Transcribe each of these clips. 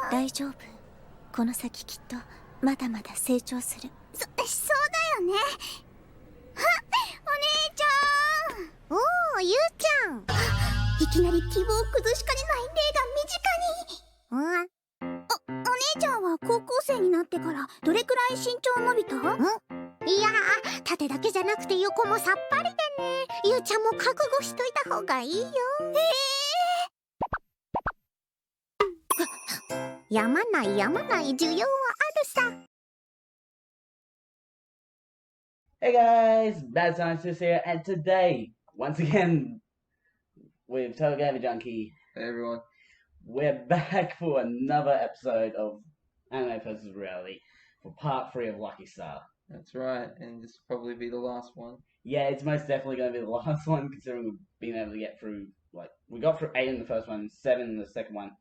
大丈夫。この先きっとまだまだ成長する。そうだよね。あ、お姉ちゃん。おー、ゆうちゃん。いきなり希望を崩しかねない例が身近に。お姉ちゃんは高校生になってからどれくらい身長伸びた？いやー、縦だけじゃなくて横もさっぱりでね。ゆうちゃんも覚悟しといた方がいいよ。やまない需要はあるさ。Hey guys, Bad Scientist here, and today, once again, with Total Gamer Junkie, Hey everyone. we're back for another episode of Anime vs. Reality for part 3 of Lucky Star. That's right, and this will probably be the last one. Yeah, it's most definitely going to be the last one, considering we've been able to get through, we got through 8 in the first one, 7 in the second one.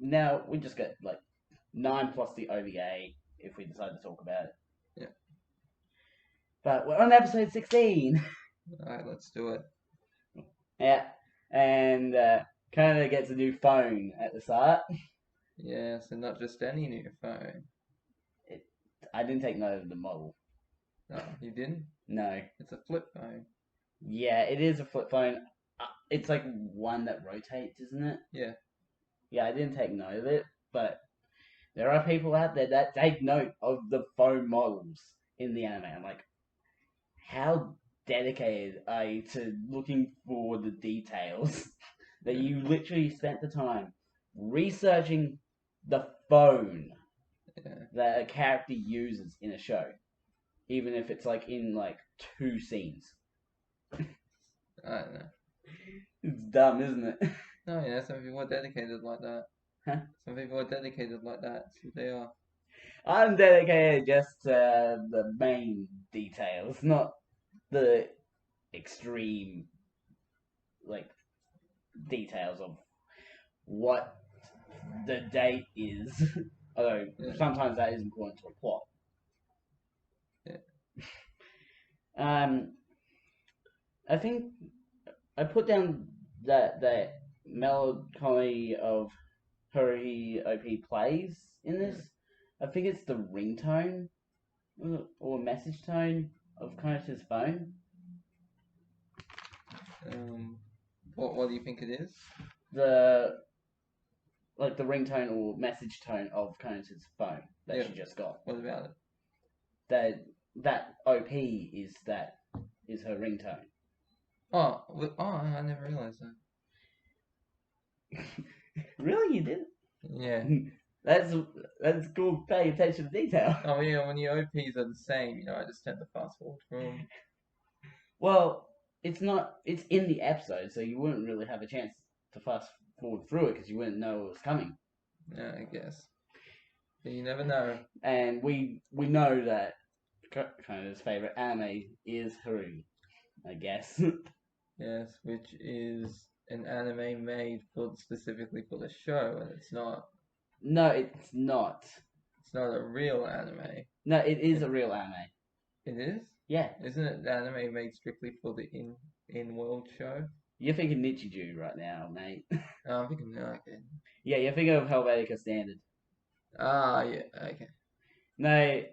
Now, we just get, 9 plus the OVA, if we decide to talk about it. Yeah. But we're on episode 16! Alright, let's do it. Yeah, and Kona gets a new phone at the start. Yes, and not just any new phone. I didn't take note of the model. No, you didn't? No. It's a flip phone. Yeah, it is a flip phone. It's like one that rotates, isn't it? Yeah. Yeah, I didn't take note of it, but there are people out there that take note of the phone models in the anime. I'm like, how dedicated are you to looking for the details that you literally spent the time researching the phone that a character uses in a show, even if it's in 2 scenes. I don't know. It's dumb, isn't it? No, yeah, some people are dedicated like that. Huh? Some people are dedicated like that, so they are. I'm dedicated just to the main details, not the extreme details of what the date is. Although sometimes that is important to a plot. Yeah. I think I put down that melancholy of Haruhi OP plays in this. I think it's the ringtone or message tone of Konosu's phone. What do you think it is? The ringtone or message tone of Konosu's phone that she just got. What about it? That OP is her ringtone. Oh, I never realized that. Really, you didn't? Yeah. That's cool. Pay attention to detail. Oh yeah, when the OPs are the same, I just tend to fast forward through them. Well, it's not. It's in the episode, so you wouldn't really have a chance to fast forward through it because you wouldn't know it was coming. Yeah, I guess. But you never know. And we know that Kono's favorite anime is Haruhi, I guess. Yes, which is an anime made specifically for the show, and it's not. No, it's not. It's not a real anime. No, it is a real anime. It is? Yeah. Isn't it the anime made strictly for the in-world show? You're thinking Nichijou right now, mate. Oh, I'm thinking, okay. Yeah, you're thinking of Helvetica Standard. Ah, yeah, okay. No,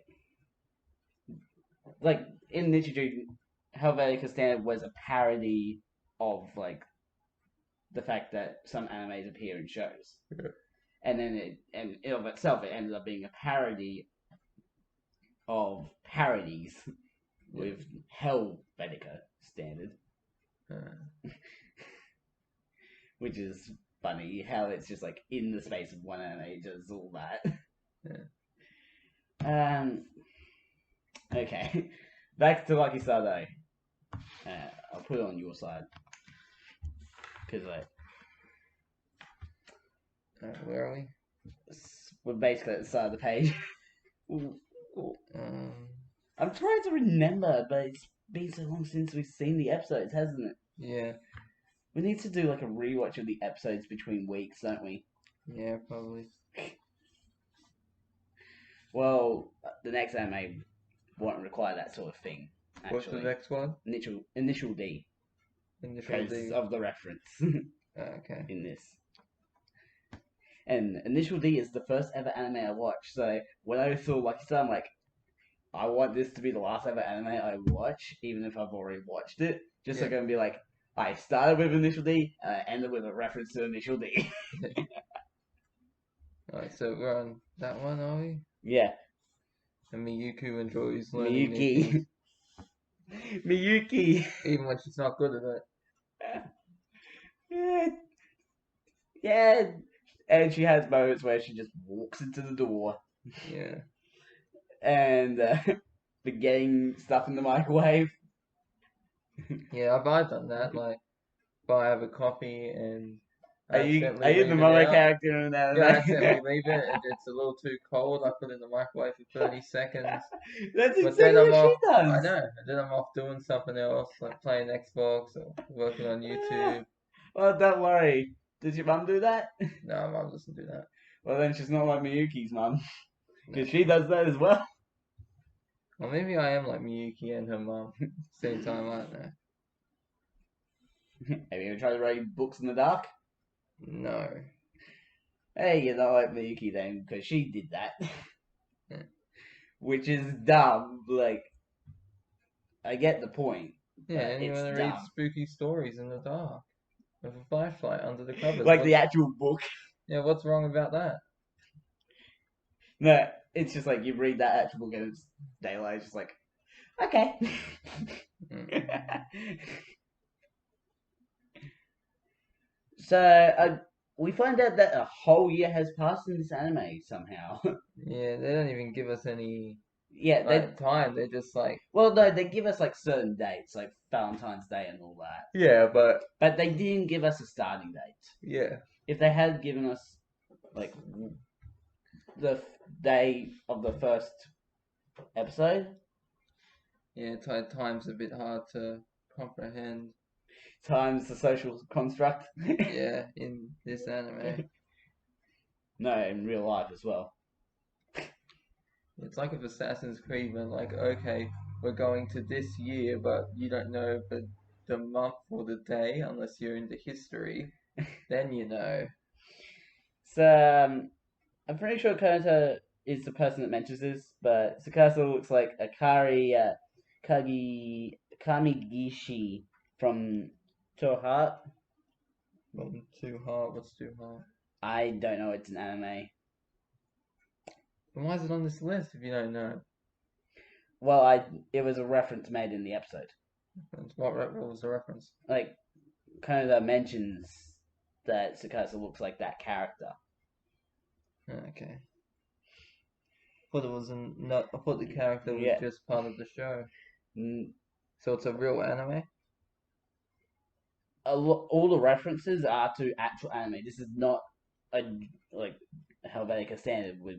in Nichijou, Helvetica Standard was a parody of, the fact that some animes appear in shows. Yeah. And then it of itself, it ended up being a parody of parodies with Helvetica Standard. Which is funny, how it's just in the space of one anime, it does all that. Yeah. Okay. Back to Lucky Star though. I'll put it on your side. Because where are we? we're basically at the start of the page. I'm trying to remember, but it's been so long since we've seen the episodes, hasn't it? Yeah. We need to do a rewatch of the episodes between weeks, don't we? Yeah, probably. Well, the next anime won't require that sort of thing. Actually. What's the next one? Initial D. Initial D. Because of the reference. Okay. In this. And Initial D is the first ever anime I watched. So when I saw Lucky Star, I'm like, I want this to be the last ever anime I watch, even if I've already watched it. Just so I Yeah. can be like, I started with Initial D, and I ended with a reference to Initial D. Alright, so we're on that one, are we? Yeah, And Miyuki enjoys learning new Miyuki. things, Miyuki. even when she's not good at it. Yeah, yeah. And she has moments where she just walks into the door Yeah. and forgetting stuff in the microwave. Yeah, I've done that. Like, if I have a coffee and I Are you accidentally the leave it Momo out. character in that Yeah, I anime? accidentally leave it and it's a little too cold. I put it in the microwave for 30 seconds. That's But then exactly I'm what she off. I does. know. And then I'm off doing something else, like playing Xbox or working on YouTube. Well, don't worry. Does your mum do that? No, Mum doesn't do that. Well, then she's not like Miyuki's mum, No. because she does that as well. Or maybe I am like Miyuki and her mum. Same time, I don't know. Have you ever tried to read books in the dark? No. Hey, you're not like Miyuki then, because she did that. Yeah. Which is dumb. Like, I get the point. Yeah, but and you it's want to read dumb. spooky stories in the dark with a flashlight under the covers. Like the actual book. Yeah, what's wrong about that? No, it's just like you read that actual book and it's daylight. It's just like, okay. So we find out that a whole year has passed in this anime somehow. Yeah, they don't even give us any Yeah, they time. They're just like, well, no, they give us like certain dates, like Valentine's Day and all that, yeah, but but they didn't give us a starting date. yeah, If they had given us like the day of the first episode, yeah, time's a bit hard to comprehend. times the social construct. Yeah, in this anime, No, in real life as well. it's like if Assassin's Creed went like, okay, we're going to this year, but you don't know the month or the day unless you're into history. Then you know. So I'm pretty sure Konoha is the person that mentions this, but Tsukasa looks like Akari Kamigishi from Touhou. Too hard. What's too hard? I don't know. It's an anime. And why is it on this list if you don't know? Well, it was a reference made in the episode. What was the reference? Like Konoha mentions that Tsukasa looks like that character. Okay. I thought it was I thought the character was Yeah. just part of the show. Mm, So it's a real anime? all the references are to actual anime. This is not a like Helvetica Standard with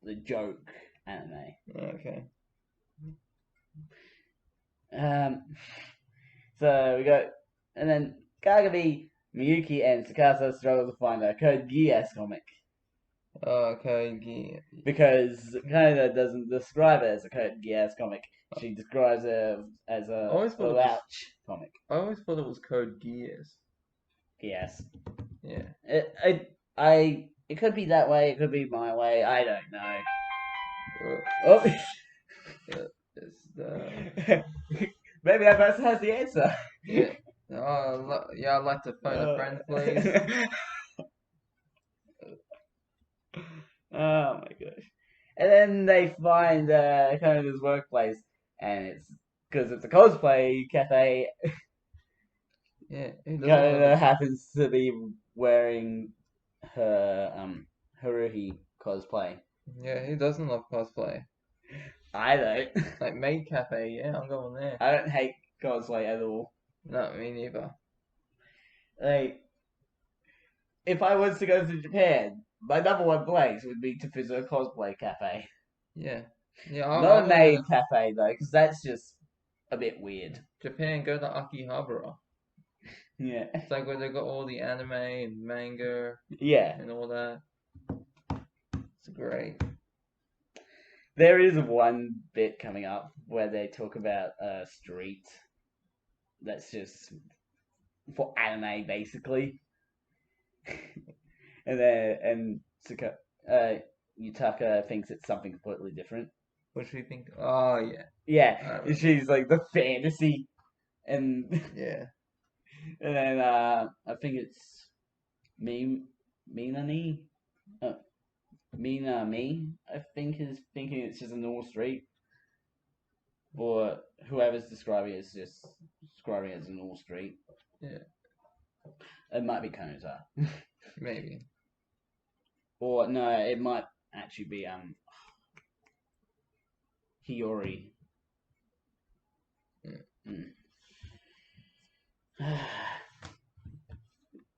the joke anime. Okay. So we got, and then Kagabi, Miyuki, and Tsukasa struggle to find a Code Geass comic Okay, yeah. because Konoha doesn't describe it as a Code Geass comic. She describes it as a always thought it was- Ouch comic. I always thought it was Code Geass. Yes. Yeah. It could be that way. It could be my way. I don't know. Oh, Oh, it's the maybe that person has the answer. yeah. Yeah, I'd like to phone a friend, please. Oh my gosh. And then they find Konoha's workplace, and it's because it's a cosplay cafe. Yeah. Who doesn't Konoha love happens to be wearing her Haruhi cosplay. Yeah, who doesn't love cosplay? I don't. Like Maid Cafe, yeah, I'm going there. I don't hate cosplay at all. No, me neither. Like, if I was to go to Japan, my number one place would be to visit a cosplay cafe. Yeah. Yeah, Not a maid cafe though, because that's just a bit weird. Japan, go to Akihabara. Yeah. It's like where they got all the anime and manga Yeah. and all that. It's great. There is one bit coming up where they talk about a street that's just for anime basically. And Yutaka thinks it's something completely different. What should we think? Oh yeah, Yeah, remember. she's like the fantasy, and yeah. and then I think it's Minani, Mina Me. I think is thinking it's just a normal street, or whoever's describing it is just describing it as a normal street. Yeah. It might be Konoha. Maybe. Or no, it might actually be Hiyori. Yeah.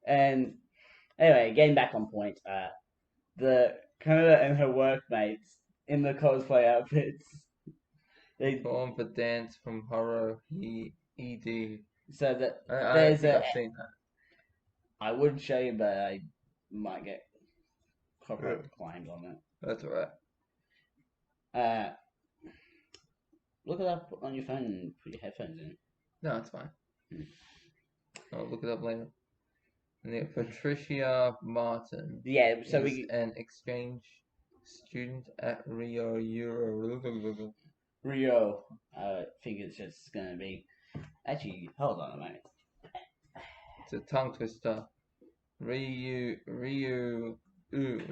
And anyway, getting back on point, the Konoha and her workmates in the cosplay outfits. They Form for dance from Horo ED. so that I there's think a. I've seen that. I would show you, but I might get copyright claimed on it. That's alright. Look it up on your phone and put your headphones in. No, it's fine. Hmm. I'll look it up later. And then Patricia Martin Yeah, so is we an exchange student at Rio Euro. Rio. I think it's just gonna be. Actually, hold on a moment. It's a tongue twister. Ryu. Ooh.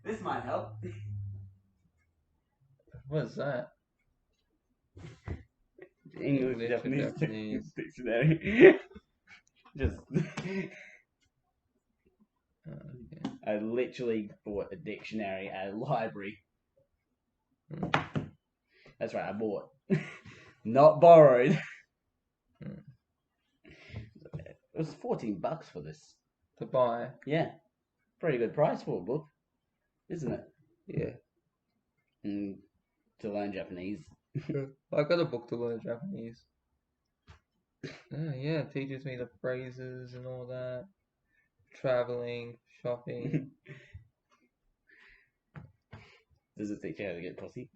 This might help. What is that? English, English, Japanese, Japanese. dictionary. Just. Okay. I literally bought a dictionary at a library. Hmm. That's right, I bought. Not borrowed. Hmm. It was $14 for this. To buy. Yeah. Pretty good price for a book, isn't it? Yeah. And to learn Japanese. I got a book to learn Japanese. Yeah, it teaches me the phrases and all that. Traveling, shopping. Does it teach you how to get pussy?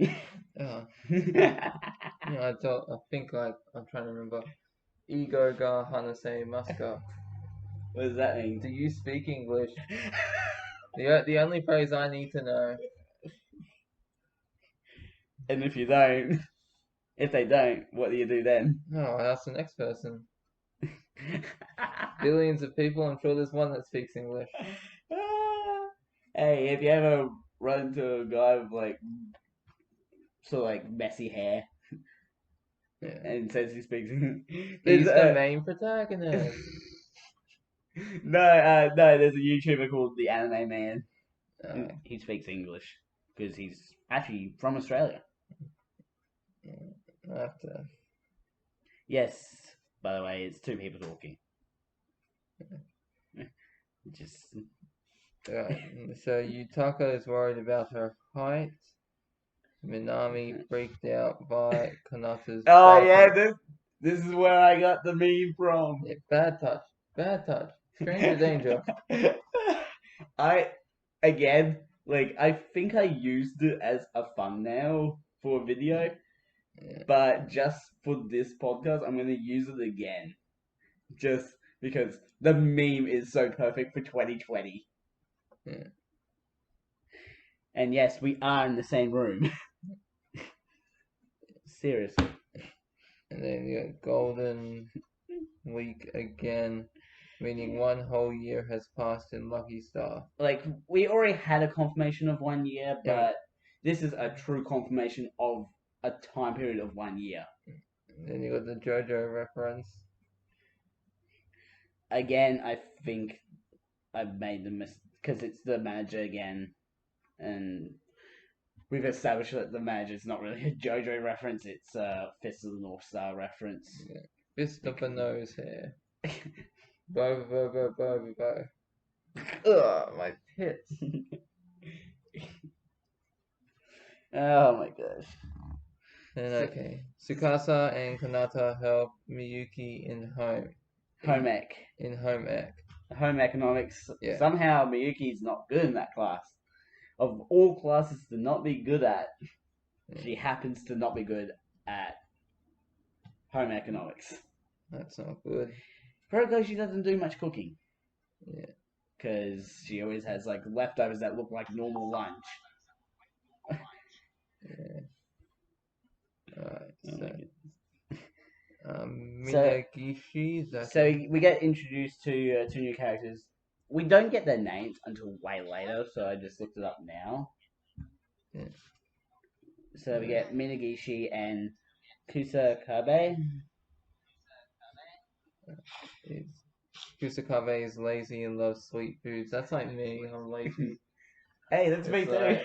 Yeah. I think like I'm trying to remember. Ego ga hanase maska. What does that mean? Do you speak English? The only phrase I need to know. And if you don't, if they don't, what do you do then? No, I ask the next person. Billions of people, I'm sure there's one that speaks English. Hey, if you ever run into a guy with like sort of like messy hair Yeah. and says he speaks English, He's the main protagonist. no, there's a YouTuber called the Anime Man. Oh, He speaks English because he's actually from Australia. I have to. Yes, by the way, it's two people talking. Just Right. So Yutaka is worried about her height. Minami freaked out by Kanata's oh bad yeah, touch. this is where I got the meme from. Yeah, bad touch. Bad touch. Stranger danger. I think I used it as a thumbnail for a video, Yeah. but just for this podcast, I'm gonna use it again, just because the meme is so perfect for 2020. Yeah. And yes, we are in the same room. Seriously. And then you got Golden Week again, meaning one whole year has passed in Lucky Star. Like, we already had a confirmation of 1 year, but Yeah. this is a true confirmation of a time period of 1 year. And then you got the JoJo reference. Again, I think I've made the mistake, because it's the manager again, and we've established that the manager's not really a JoJo reference, it's a Fist of the North Star reference. Yeah. Fist of a nose hair. Bo. Ugh, my tits. Oh my gosh. And okay, Tsukasa and Kanata help Miyuki in home ec. Home economics. Yeah. Somehow Miyuki's not good in that class. Of all classes to not be good at, she happens to not be good at home economics. That's not good. Probably because she doesn't do much cooking. Yeah. because she always has like leftovers that look like normal lunch. Yeah. Alright, Oh my so goodness. Minagishi, is that So we get introduced to two new characters. We don't get their names until way later, so I just looked it up now. Yeah. So we get Minagishi and Kusakabe. Kusakabe is lazy and loves sweet foods. That's like me. I'm lazy. Hey, that's me It's too.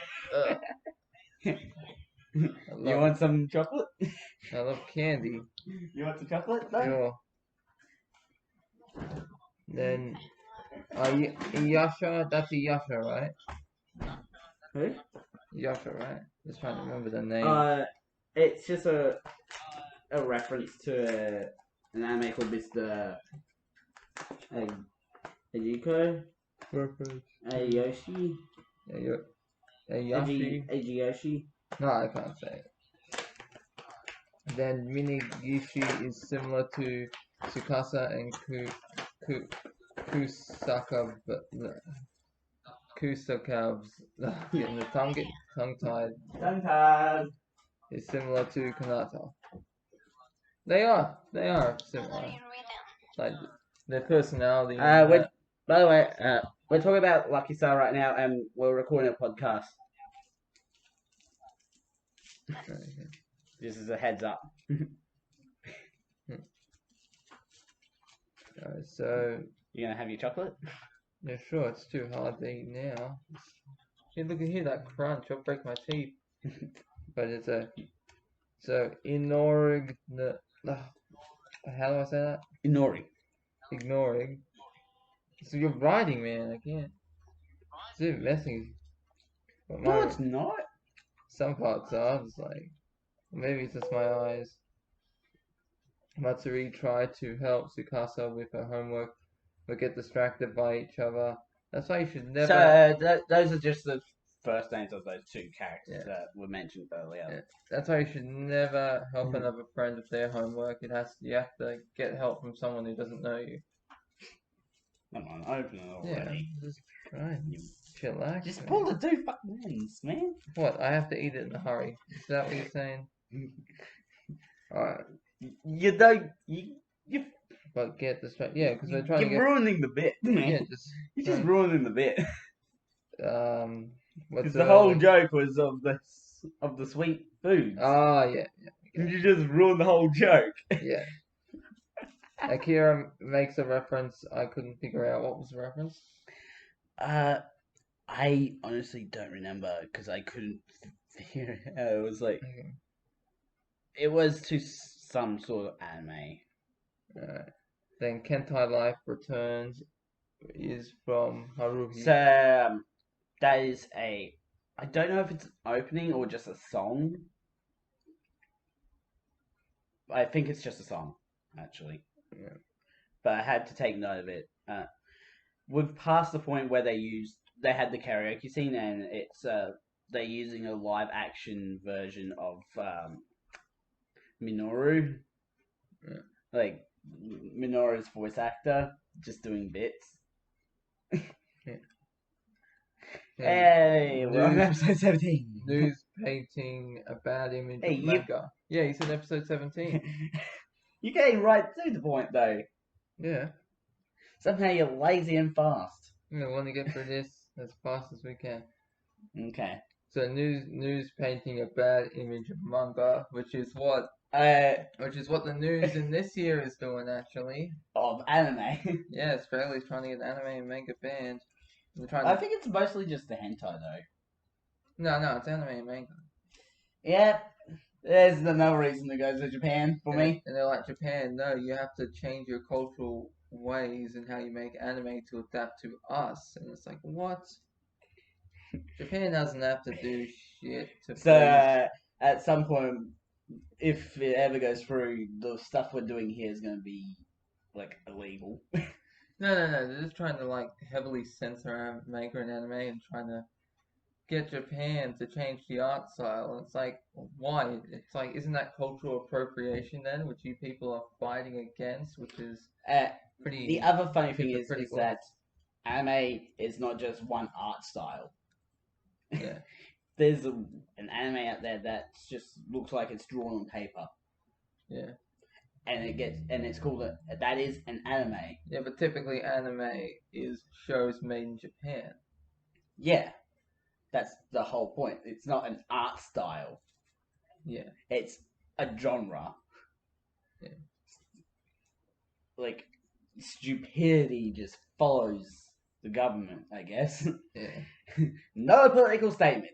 like, You want some chocolate? I love candy. You want some chocolate? No? Sure. Then, Iyasha, that's Iyasha, right? Who? Iyasha, right? Just trying to remember the name. It's just a reference to an anime called Mr. Ajiko Ayoshi Ayashi? Ajiyoshi. No, I can't say it. Then Minagishi is similar to Tsukasa and Kusakabe's getting the tongue tied. Sometimes. Is similar to Kanata. They are similar. Like their personality. By the way, we're talking about Lucky Star right now, and we're recording a podcast. Okay. This is a heads up. So You gonna have your chocolate? yeah, sure. It's too hard to eat now. Hey, look at here, that crunch. I'll break my teeth. But it's so ignoring the. How do I say that? Inori. Ignoring. So you're writing, man. I can't. It's a bit messy. But No, it's not. some parts are just like. Maybe it's just my eyes. Matsuri tried to help Tsukasa with her homework, but get distracted by each other. That's why you should never. So those are just the first names of those two characters Yeah. that were mentioned earlier. Yeah. That's why you should never help another friend with their homework. You have to get help from someone who doesn't know you. Come on, open it already. Yeah, just try and chillax. Just man. pull the two fucking ends, man. What? I have to eat it in a hurry. Is that what you're saying? Alright, You don't. You but get distracted. Yeah, because we're trying to you're get. ruining the bit, man. Yeah, You're just ruining the bit. What's Because the whole joke was of the sweet foods. Oh yeah, And you just ruined the whole joke. yeah. Akira makes a reference. I couldn't figure out what was the reference. I honestly don't remember because I couldn't figure it out. It was like Okay. it was to some sort of anime. Then Kentai Life Returns is from Haruhi. So that is I don't know if it's an opening or just a song. I think it's just a song, actually. Yeah. But I had to take note of it. We've passed the point where they had the karaoke scene, and it's they're using a live action version of Minoru. Yeah. Like Minoru's voice actor just doing bits. Hey, we're on episode 17. News painting a bad image Hey, of manga. Yeah, you said episode 17. You're getting right to the point, though. Yeah. Somehow you're lazy and fast. We want to get through this as fast as we can. Okay. So news painting a bad image of manga, which is what the news in this year is doing actually. Of anime. Yeah, Australia's trying to get anime and manga banned. I think it's mostly just the hentai, though. No, it's anime and manga. Yeah, there's another reason to go to Japan for me. And they're like, Japan, no, you have to change your cultural ways and how you make anime to adapt to us. And it's like, what? Japan doesn't have to do shit to So, at some point, if it ever goes through, the stuff we're doing here is going to be, like, illegal. No, they're just trying to, like, heavily censor manga and anime and trying to get Japan to change the art style. And it's like, why? It's like, isn't that cultural appropriation then, which you people are fighting against, which is pretty... The other funny thing is critical. that anime is not just one art style. Yeah. There's an anime out there that just looks like it's drawn on paper, Yeah. and it's called that is an anime. Yeah, but typically anime is shows made in Japan. Yeah, that's the whole point. It's not an art style. Yeah. It's a genre. Yeah. Like, stupidity just follows the government, I guess. Yeah. No political statement.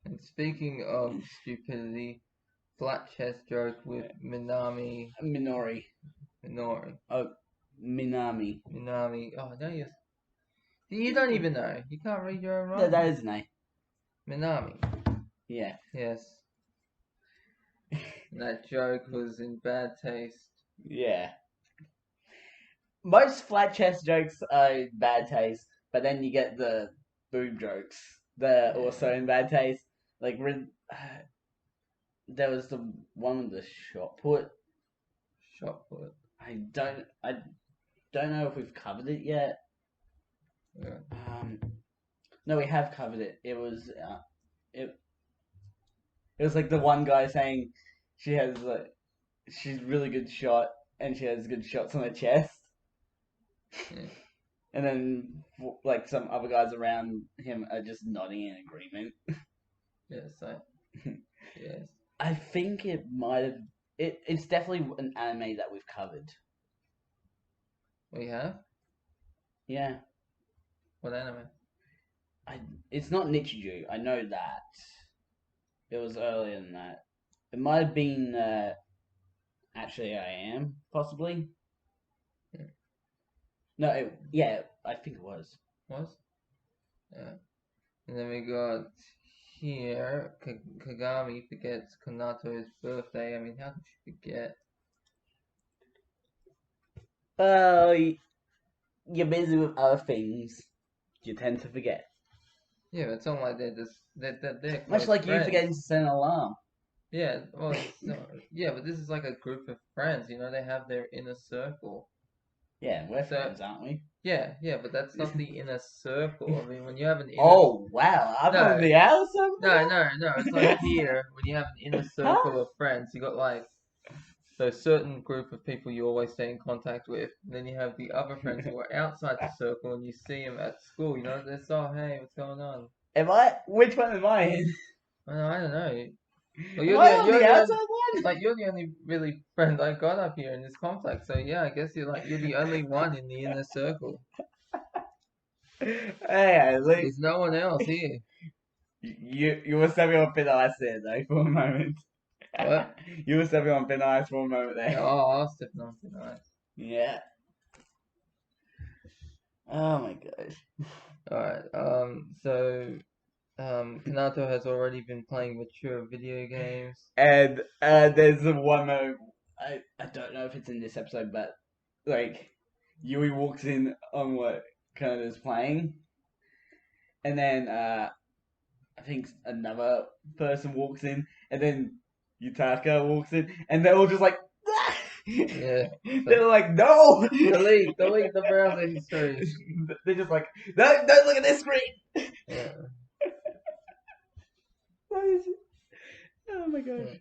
And speaking of stupidity, flat chest joke with Minami Minori. Minori. Oh, Minami. Minami. Oh, no, you don't even know. You can't read your own No, writing. that is an A. Minami. Yeah. Yes. And that joke was in bad taste. Yeah. Most flat chest jokes are in bad taste, but then you get the boob jokes that are also in bad taste. Like, there was the one with the shot put. Shot put. I don't know if we've covered it yet. Yeah. No, we have covered it. It was like the one guy saying she's really good shot and she has good shots on her chest. Yeah. And then like some other guys around him are just nodding in agreement. Yes, yes. I think it might have. It's definitely an anime that we've covered. We have? Yeah. What anime? It's not Nichijou. I know that. It was earlier than that. It might have been. Actually, I am possibly. Yeah. No. Yeah, I think it was. Was? Yeah. And then we got here, Kagami forgets Kanato's birthday. I mean, how could she forget? You're busy with other things. You tend to forget. Yeah, but it's not like they're Much close like you friends. forgetting to set an alarm. Yeah, well, yeah, but this is like a group of friends. You know, they have their inner circle. Yeah, we're So- friends, aren't we? Yeah, but that's not the inner circle. I mean, when you have an inner Oh, wow. I'm No. on the outer circle? No. It's like here, when you have an inner circle of friends, you got like a certain group of people you always stay in contact with. And then you have the other friends who are outside the circle, and you see them at school. You know, they're so, hey, what's going on? Which one am I in? I don't know. Well, Am I on the outside one? Like you're the only really friend I got up here in this complex. So yeah, I guess you're the only one in the inner circle. Hey, at least There's no one else here. you were stepping on thin ice there, though, for a moment. What? You were stepping on thin ice for a moment there. Oh, I was stepping on thin ice. Yeah. Oh my gosh. Alright, so Kanato has already been playing mature video games. And there's the one moment, I don't know if it's in this episode, but like Yui walks in on what Kanato's playing, and then I think another person walks in, and then Yutaka walks in, and they're all just like, Yeah. they're like, no, Delete the browser history. They're just like, no, don't look at this screen. Yeah. Oh my gosh.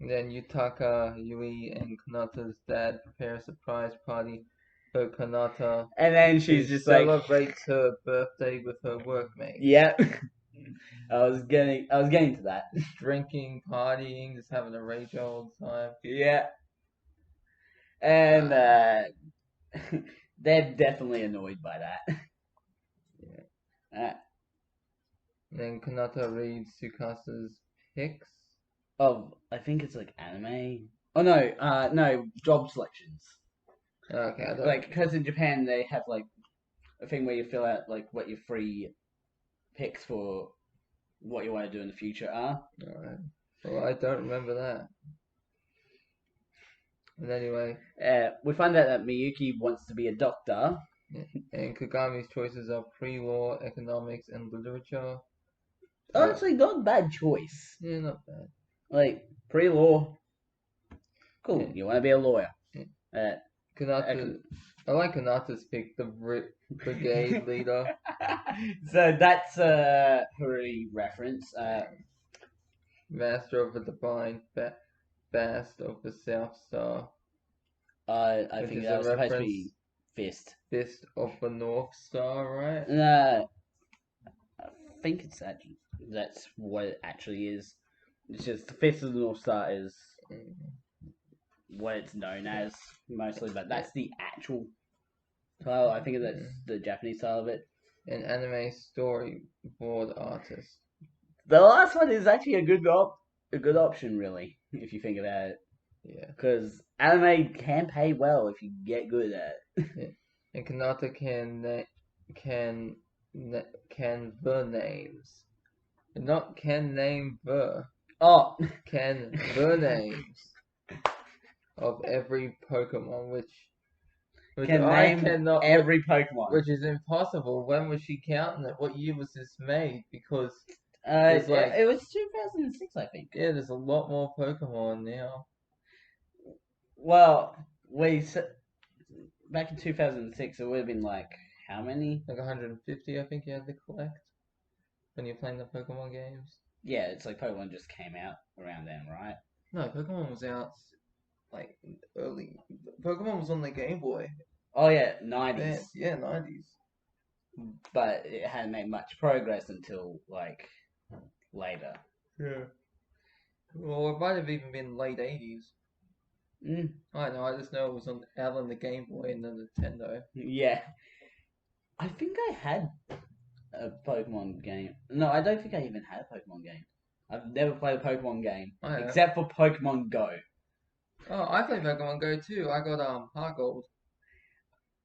And then Yutaka, Yui, and Kanata's dad prepare a surprise party for Kanata And then she's to just like, celebrates her birthday with her workmates. yep. I was getting to that. Drinking, partying, just having a rage all the time. Yeah. And they're definitely annoyed by that. Yeah. And then Kanata reads Tsukasa's pics. I think it's like anime. Oh no, job selections. Okay, I don't Like, because in Japan they have like a thing where you fill out like what your free picks for what you want to do in the future are. Alright. Well, I don't remember that. And anyway, We find out that Miyuki wants to be a doctor. and Kagami's choices are pre-law, economics, and literature. Honestly, not a bad choice. Yeah, not bad. Like, pre-law. Cool, Yeah. you want to be a lawyer. Yeah. Kanata. I like Kanata's pick, the brigade leader. So that's a Huri reference. Master of the Divine Fast of the South Star. I Which think is that a was supposed to reference- be Fist. Fist of the North Star, right? No, I think it's actually that's what it actually is. It's just the Fist of the North Star is Mm. what it's known as mostly, but that's the actual title. I think that's the Japanese title of it. An anime storyboard artist. The last one is actually a good option, really, if you think about it, Yeah. because anime can pay well if you get good at it. And Kanata can the names. Not can name the. Oh, Can the names of every Pokemon, which can I name cannot, every Pokemon. which is impossible. When was she counting it? What year was this made? Because It, like- it was 2006, I think. yeah, there's a lot more Pokemon now. Well, back in 2006, it would have been like how many? Like 150, I think you had to collect when you're playing the Pokemon games. Yeah, it's like Pokemon just came out around then, right? No, Pokemon was out like early. Pokemon was on the Game Boy. Oh yeah, Yeah, 90s. yeah, 90s. But it hadn't made much progress until like later. Yeah. Well, it might have even been late 80s. Mm, I don't know. I just know it was out on the Game Boy and the Nintendo. yeah. I think I had a Pokemon game. No, I don't think I even had a Pokemon game. I've never played a Pokemon game I have. except for Pokemon Go. Oh, I played Pokemon Go too. I got Heart Gold.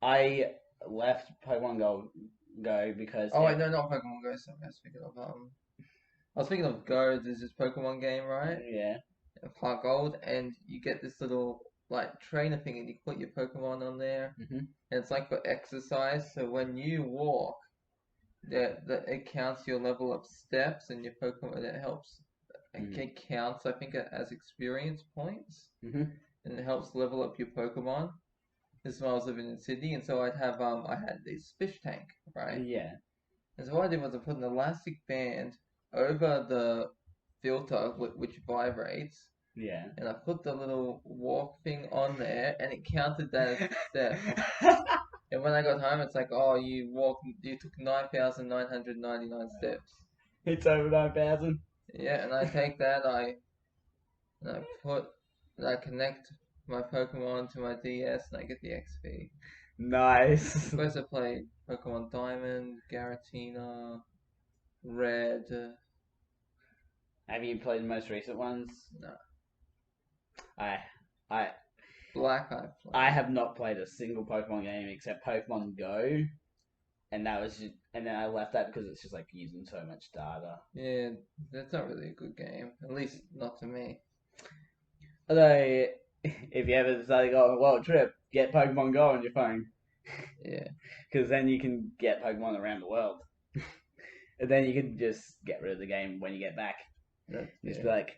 I left Pokemon Go because Oh wait, no, not Pokemon Go. Sorry, I was thinking of I was thinking of Go. There's this Pokemon game, right? Yeah. Heart Gold, and you get this little like trainer thing, and you put your Pokemon on there, Mhm. and it's like for exercise. So when you walk, it counts your level of steps, and your Pokemon, and it helps. It counts, I think, as experience points, Mhm. and it helps level up your Pokemon. This is when I was living in Sydney, and so I had this fish tank, right? Yeah. And so what I did was I put an elastic band over the filter, which vibrates, Yeah. and I put the little walk thing on there, and it counted that as a step. And when I got home, it's like, oh, you took 9,999 steps. It's over 9,000. Yeah, and I take that, I connect my Pokemon to my DS, and I get the XP. Nice. First I played Pokemon Diamond, Garatina, Red. Have you played the most recent ones? No. I Black I played. I have not played a single Pokemon game except Pokemon Go, and that was just, and then I left that because it's just like using so much data. Yeah, that's not really a good game. At least not to me. Although, if you ever decide to go on a world trip, get Pokemon Go on your phone, Yeah. because then you can get Pokemon around the world, and then you can just get rid of the game when you get back. Just be like,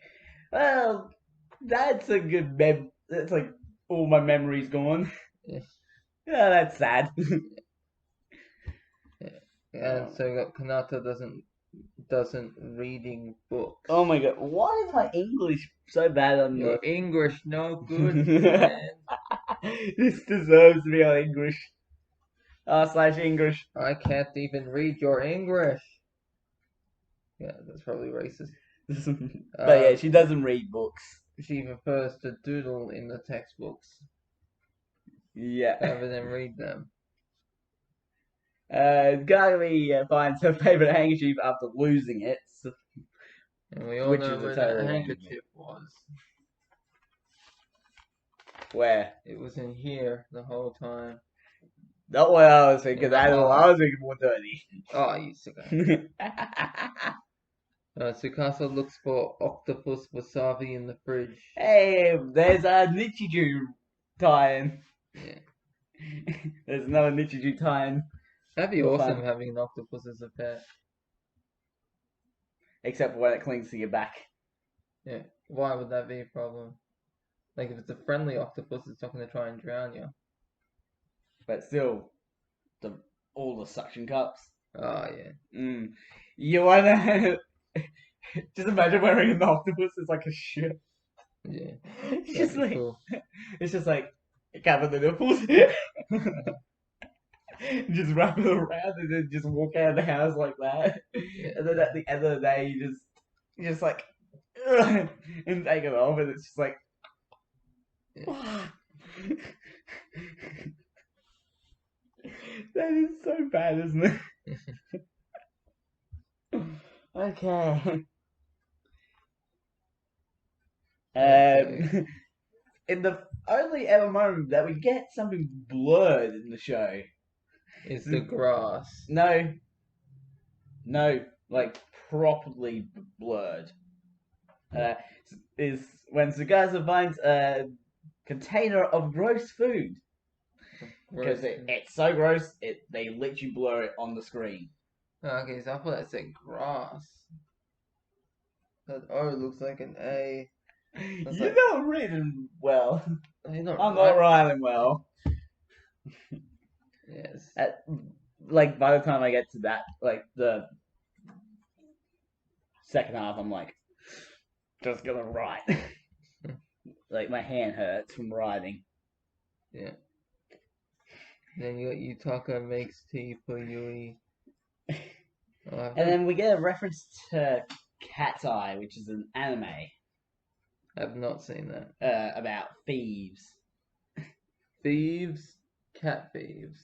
well, that's a good That's like all my memories gone. Yeah. Yeah, that's sad. And so Kanata doesn't reading books. Oh my god, why is my English so bad on Your the... English no good, man. This deserves to be on English. / English. I can't even read your English. Yeah, that's probably racist. But yeah, she doesn't read books. She prefers to doodle in the textbooks Yeah. rather than read them. Garly finds her favourite handkerchief after losing it. And we all Which know is a where total that random handkerchief was. Where? It was in here the whole time. Not what I was thinking. Yeah. I was thinking more dirty. Oh, you sick. Tsukasa looks for octopus wasabi in the fridge. Hey, there's a Nichiju tie-in. Yeah. There's another Nichiju tie-in. That'd be Fun. awesome having an octopus as a pet. Except for when it clings to your back. Yeah. Why would that be a problem? Like if it's a friendly octopus, it's not going to try and drown you. but still, all the suction cups. Oh yeah. You wanna just imagine wearing an octopus as like a shirt. Yeah. It's That'd just be like cool. it's just like cover the nipples. Just wrap it around and then just walk out of the house like that. Yeah. And then at the end of the day, you just like and take it off, and it's just like. That is so bad, isn't it? Okay. Okay. In the only ever moment that we get something blurred in the show. It's the grass. No, like properly blurred. Is when Tsukasa finds a container of gross food because it's so gross they literally blur it on the screen. Okay, so I thought that said grass. That O looks like an A. That's You're like- not reading well. You're not I'm right. not writing well. Yes. Like by the time I get to that, like the second half, I'm like just gonna write. Like my hand hurts from writing. Yeah. Then you got Yutaka makes tea for Yui. And then we get a reference to Cat's Eye, which is an anime I've not seen that. about thieves. Thieves, cat thieves.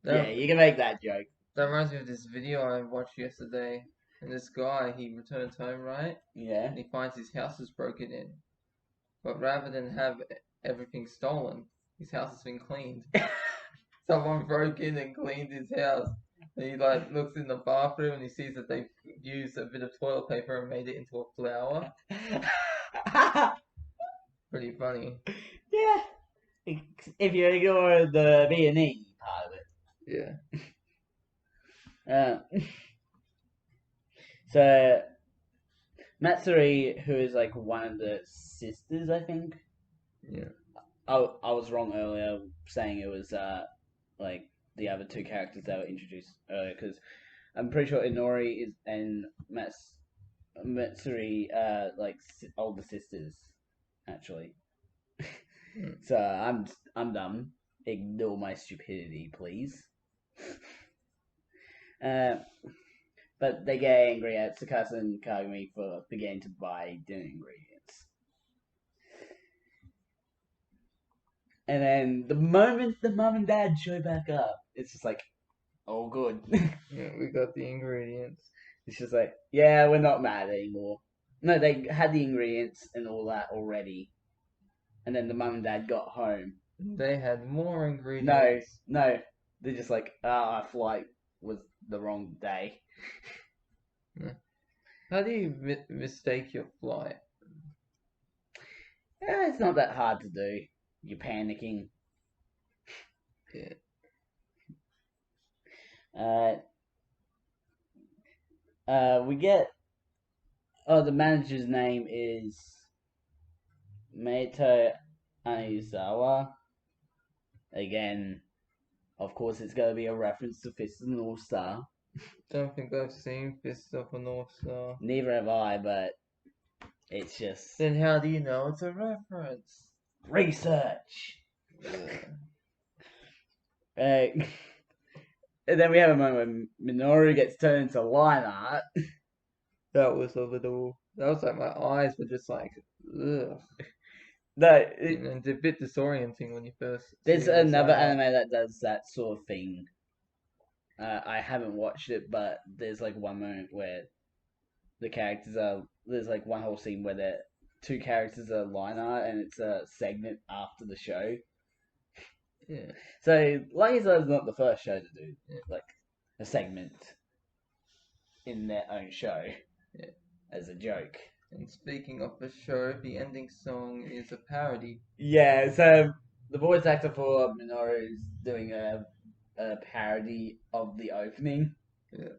Yeah, you can make that joke. That reminds me of this video I watched yesterday. And this guy, he returns home, right? Yeah. And he finds his house is broken in. But rather than have everything stolen, his house has been cleaned. Someone broke in and cleaned his house. And he like looks in the bathroom and he sees that they've used a bit of toilet paper and made it into a flower. Pretty funny. Yeah. If you ignore the B&E part of it. Yeah. So Matsuri, who is like one of the sisters, I think. Yeah. I was wrong earlier saying it was like the other two characters that were introduced earlier because I'm pretty sure Inori is and Matsuri like older sisters actually. So I'm dumb. Ignore my stupidity, please. But they get angry at Tsukasa and Kagami for beginning to buy dinner ingredients. And then the moment the mum and dad show back up, it's just like, oh good. Yeah, we got the ingredients. It's just like, yeah, we're not mad anymore. No, they had the ingredients and all that already. And then the mum and dad got home. They had more ingredients. No. They're just like, our flight was the wrong day. How do you mistake your flight? Yeah, it's not that hard to do. You're panicking. Yeah. We get. Oh, the manager's name is Meito Anizawa. Again, of course, it's going to be a reference to Fist of the North Star. Don't think I've seen Fist of the North Star. Neither have I, but it's just Then how do you know it's a reference? research. Yeah. And then we have a moment when Minoru gets turned into line art. That was a little. That was like my eyes were just like, ugh. No, And it's a bit disorienting when you first. there's see it. It's another like, anime that does that sort of thing. I haven't watched it, but there's like one moment where the characters are. There's like one whole scene where the two characters are line art, and it's a segment after the show. Yeah. So, Lucky Star is not the first show to do like a segment in their own show as a joke. And speaking of the show, the ending song is a parody. Yeah, so the voice actor for Minoru is doing a parody of the opening. Yeah.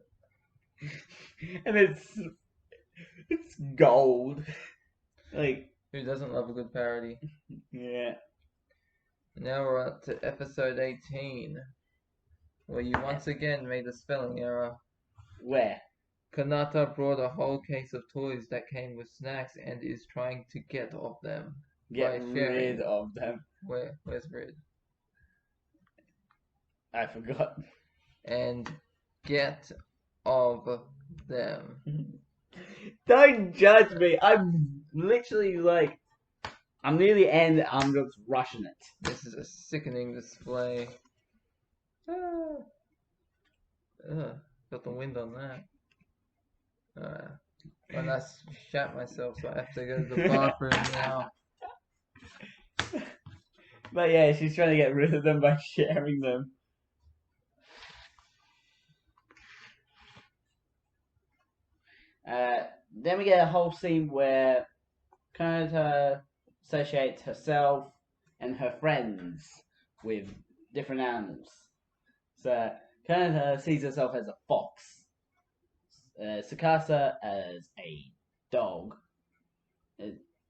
And it's gold. Like, Who doesn't love a good parody? yeah. Now we're up to episode 18, where you once again made a spelling error. Where? Kanata brought a whole case of toys that came with snacks and is trying to get of them. Get By sharing. rid of them. Where's rid? I forgot. And get of them. Don't judge me. I'm literally like, I'm near the end. I'm just rushing it. This is a sickening display. Ah. Got the wind on that. When I shat myself, so I have to go to the bathroom now. But yeah, she's trying to get rid of them by sharing them. Then we get a whole scene where Kanata associates herself and her friends with different animals. So Kanata sees herself as a fox, Tsukasa as a dog,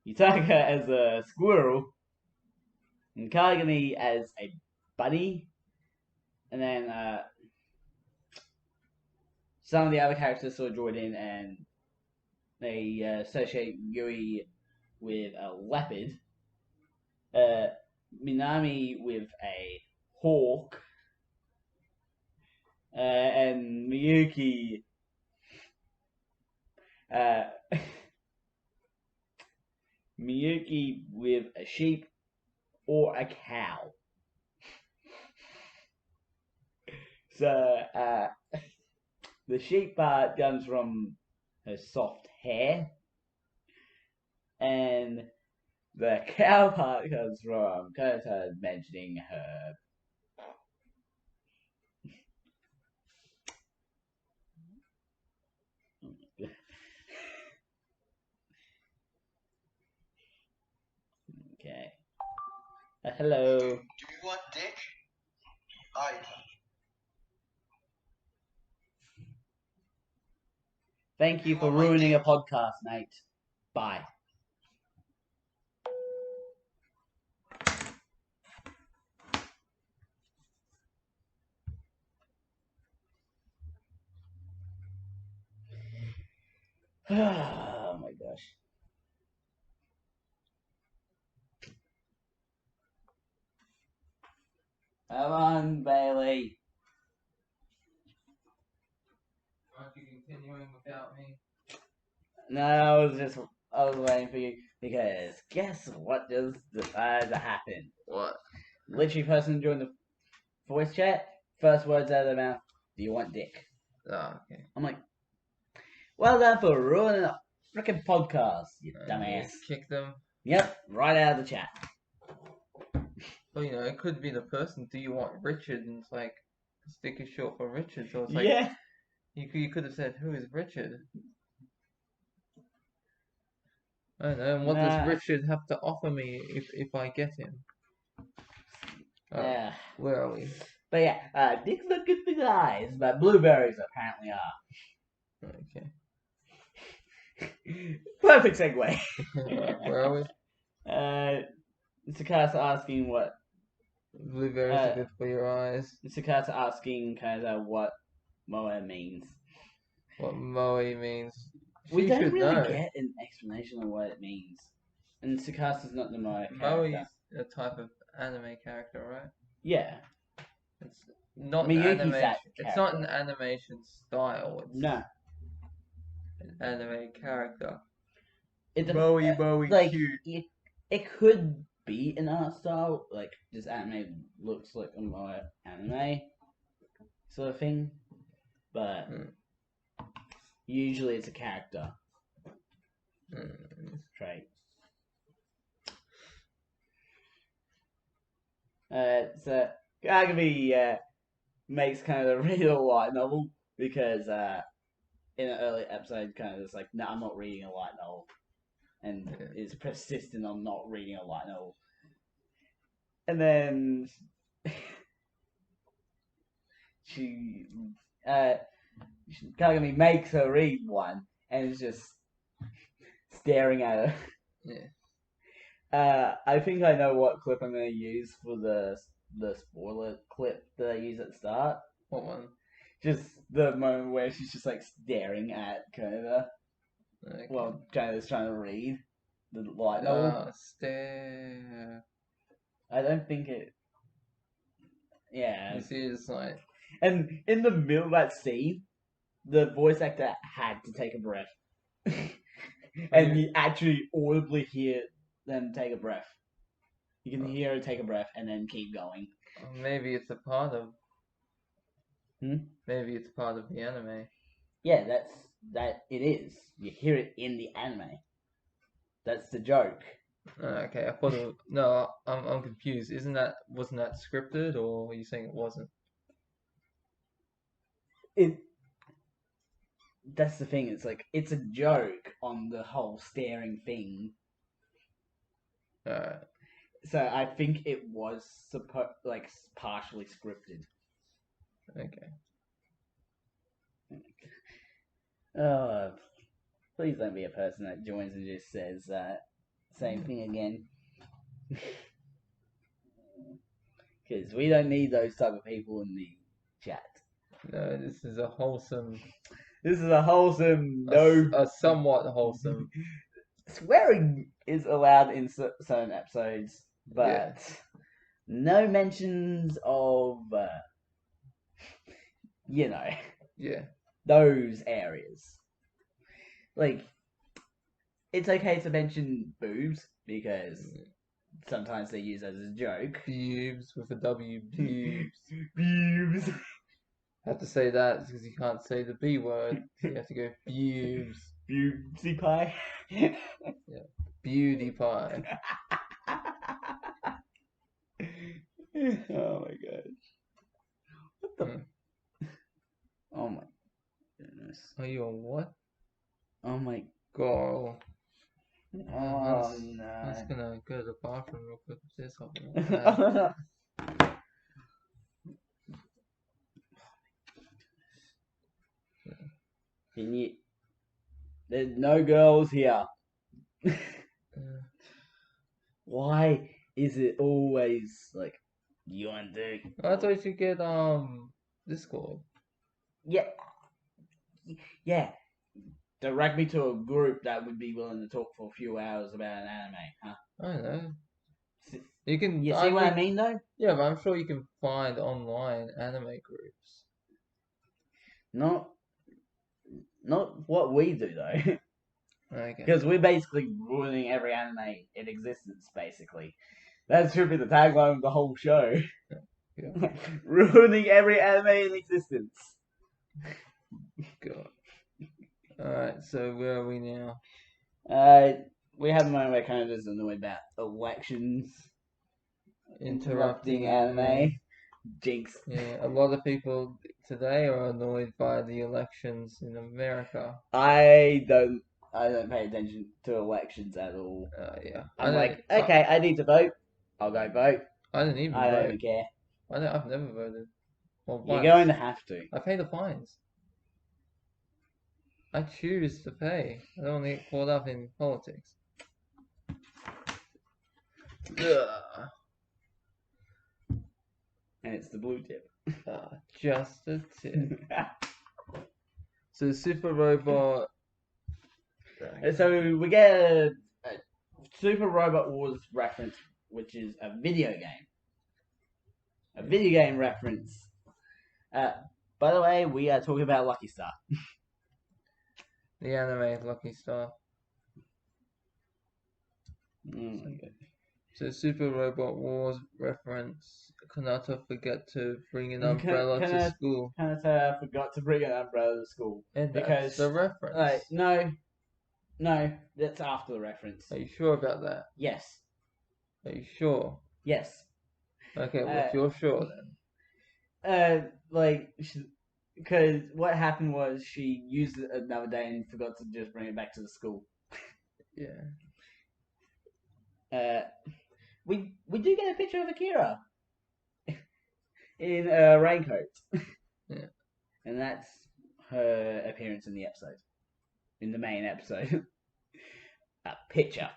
Yutaka as a squirrel, and Kagami as a bunny, and then some of the other characters sort of join in and they associate Yui with a leopard, Minami with a hawk, and Miyuki Miyuki with a sheep or a cow. So the sheep part comes from her soft hair, and the cow part comes from Kanata mentioning her okay. Hello. Do you want dick? I do. Thank you for ruining a podcast, mate. Bye. Oh my gosh. Come on, Bailey. Aren't you continuing without me? No, I was waiting for you because guess what just decided to happen? What? Literally, person joined the voice chat. First words out of their mouth. Do you want dick? Oh, okay. I'm like, well done for ruining a freaking podcast, you dumbass. Kick them. Yep, right out of the chat. Well, you know, it could be the person. Do you want Richard? And it's like, stick is short for Richard. So it's like, Yeah. you could have said, who is Richard? I don't know. And what does Richard have to offer me if I get him? Yeah. Where are we? But yeah, dicks look good for guys, but blueberries apparently are. Okay. Perfect segue. Where are we? Tsukasa asking what Blueberries are good for your eyes. Tsukasa asking kind of what moe means. What moe means. We don't should really know. get an explanation of what it means. And Tsukasa's not the moe Moe character. is a type of anime character, right? Yeah. It's not an Miyuki's animation. that It's not an character. animation style. It's No. an anime character. It Moe, like cute. it could be an art style, like this anime looks like a moe anime sort of thing, but usually it's a character trait. So Kagami makes kind of a real light novel because in an early episode, kind of just like, no, I'm not reading a light novel, and is persistent on not reading a light novel. And then Kagami makes her read one, and is just staring at her. Yeah. I think I know what clip I'm going to use for the spoiler clip that I use at the start. What one? Just the moment where she's just like staring at Konoha Okay. while Konoha's trying to read the light novel. Stare. I don't think it. Yeah. You see, it's like, And in the middle of that scene, the voice actor had to take a breath. And you actually audibly hear them take a breath. You can hear her take a breath and then keep going. maybe it's a part of. Hmm? Maybe it's part of the anime. Yeah, that it is. You hear it in the anime. That's the joke. Okay, I thought it was, no, I'm confused. Wasn't that scripted, or are you saying it wasn't? That's the thing. It's like it's a joke on the whole staring thing. Alright. So I think it was partially scripted. Okay. Oh, please don't be a person that joins and just says that same thing again. Because we don't need those type of people in the chat. No, this is a wholesome, This is a wholesome, a somewhat wholesome. Swearing is allowed in certain episodes, but no mentions of, Yeah. those areas. Like, it's okay to mention boobs because sometimes they're used as a joke. Boobs with a W. Boobs. Boobs. Have to say that because you can't say the B word. So you have to go boobs. Boobsy pie. Beauty pie. Oh my god. What the? Oh my goodness. Are you on what? Oh my. Girl. Oh I'm no. just gonna go to the bathroom real quick. There's something like that. Can you? There's no girls here. Why is it always like you and Dick? I thought you should get Discord. Yeah. Yeah. Direct me to a group that would be willing to talk for a few hours about an anime, huh? I don't know. S- You can. You see what I mean, though? Yeah, but I'm sure you can find online anime groups. Not what we do, though. Okay. Because we're basically ruining every anime in existence, basically. That should be the tagline of the whole show. Yeah. Ruining every anime in existence. God. Alright, so where are we now? We have a moment where Canada's annoyed about elections. Interrupting anime. Jinx. Yeah, a lot of people today are annoyed by the elections in America. I don't pay attention to elections at all. Yeah. I'm like, okay, I need to vote. I'll go vote. I didn't even I don't vote. even care. I've never voted. Well, You're once. going to have to. I pay the fines. I choose to pay. I don't want to get caught up in politics. Ugh. And it's the blue tip. Just a tip. So Super Robot. So we get a Super Robot Wars reference, which is a video game. A video game reference. By the way, we are talking about Lucky Star. The anime Lucky Star. Oh my god. So Super Robot Wars reference. Kanata forget to bring an umbrella to school. Kanata forgot to bring an umbrella to school. And because that's the reference. No, that's after the reference. Are you sure about that? Yes. Are you sure? Yes. Okay, well if you're sure then. Because what happened was she used it another day and forgot to just bring it back to the school. Yeah. We do get a picture of Akira in a raincoat. Yeah. And that's her appearance in the episode. In the main episode. A picture.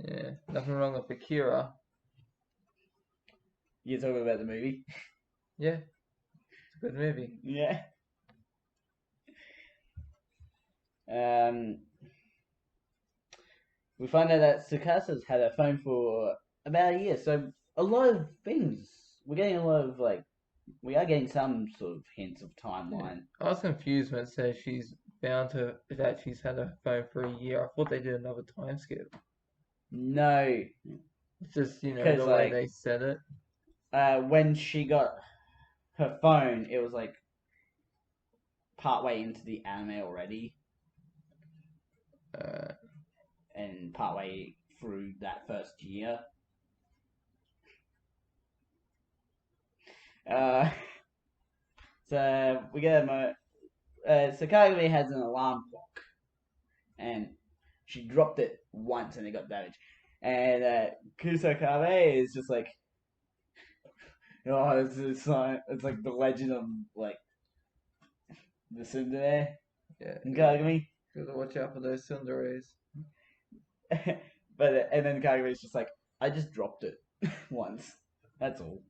Yeah, nothing wrong with Akira. You're talking about the movie? Yeah, it's a good movie. Yeah. Um, we find out that Tsukasa's had a phone for about a year, so a lot of things. We're getting a lot of we are getting some sort of hints of timeline. I was confused when it says she's bound to that she's had a phone for a year. I thought they did another time skip. No, It's just, you know, 'Cause, the way like- they said it. when she got her phone, it was like partway into the anime already, and partway through that first year. So we get Sakagami has an alarm clock, and she dropped it once and it got damaged. And Kusakabe is just like, oh, it's like the legend of like the tsundere Yeah, in Kagami. gotta watch out for those tsunderes. And then Kagami is just like, I just dropped it once. That's all.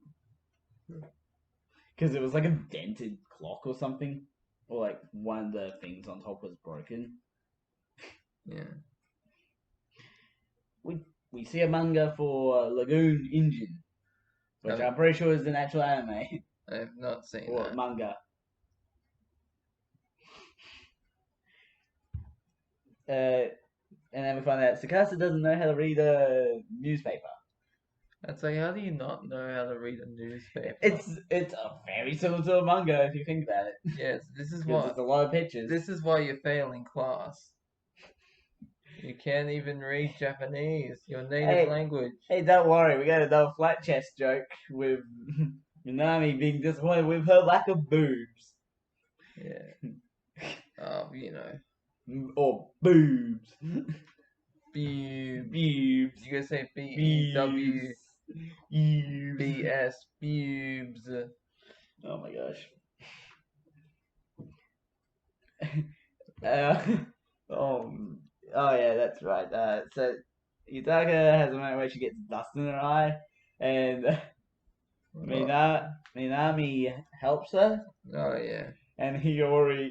Because it was like a dented clock or something, or like one of the things on top was broken. Yeah. We see a manga for Lagoon Engine, which I'm pretty sure is an actual anime I have not seen or that. manga. And then we find out Tsukasa doesn't know how to read a newspaper. It's like, how do you not know how to read a newspaper? It's a very similar to a manga if you think about it. Yes, this is Because why it's a lot of pictures. this is why you're failing class. You can't even read Japanese, your native Hey. language. Hey, don't worry, we got another flat chest joke with Minami being disappointed with her lack of boobs. Yeah. You know, Or boobs. boobs. Boobs. You gotta say B-E-W. Boobs. B-S. Boobs. Oh my gosh. uh, oh yeah, that's right. So Yutaka has a moment where she gets dust in her eye, and Minami helps her, Oh, yeah. and Hiyori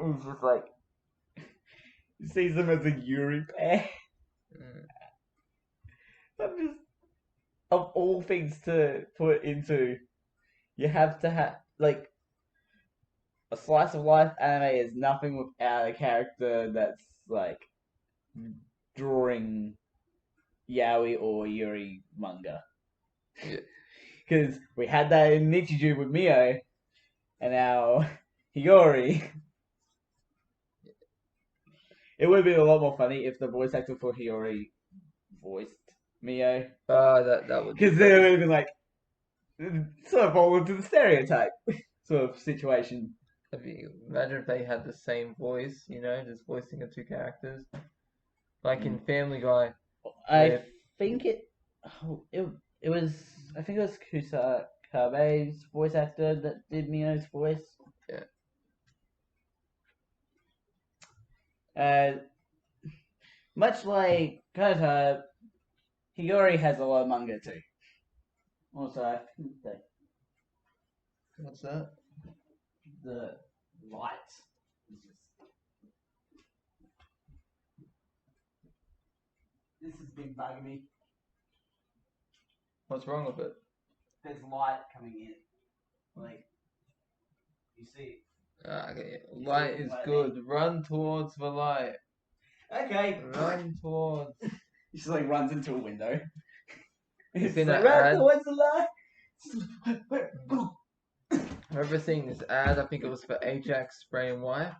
is just like sees them as a Yuri pair. Mm. I'm just, of all things to put into, you have to have like a slice of life anime is nothing without a character that's like drawing yaoi or yuri manga. Yeah. Because we had that in Nichiju with Mio, and now Hiyori. It would have been a lot more funny if the voice actor for Hiyori voiced Mio. That would be Because then it would have been like, sort of fall into the stereotype sort of situation. Imagine if they had the same voice, you know, just voicing the two characters. Like in Family Guy. I think it was Kusakabe's voice actor that did Mio's voice. Yeah. Much like Kota, Hiyori has a lot of manga too. Also, I think that What's that? the light is just... This has been bugging me. What's wrong with it? There's light coming in. Like, you see Okay. Light is good. Run towards the light. it. Okay. Run towards. He just like runs into a window. You It's seen like, that run ad? towards the light. Remember seeing this ad? I think it was for Ajax Spray and Wipe.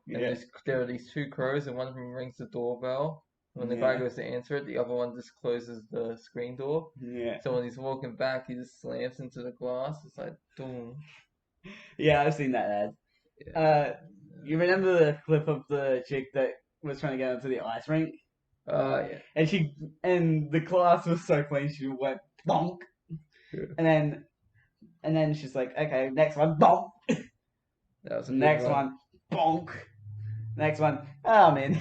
And Yeah. there are these two crows, and one of them rings the doorbell. When the guy Yeah. goes to answer it, the other one just closes the screen door. Yeah. So when he's walking back, he just slams into the glass. It's like, boom. Yeah, I've seen that ad. Yeah. You remember the clip of the chick that was trying to get into the ice rink? Yeah. And the class was so clean, she went bonk. Yeah. And then she's like, okay, next one, bonk. That was a good Next one, bonk. Next one, oh man.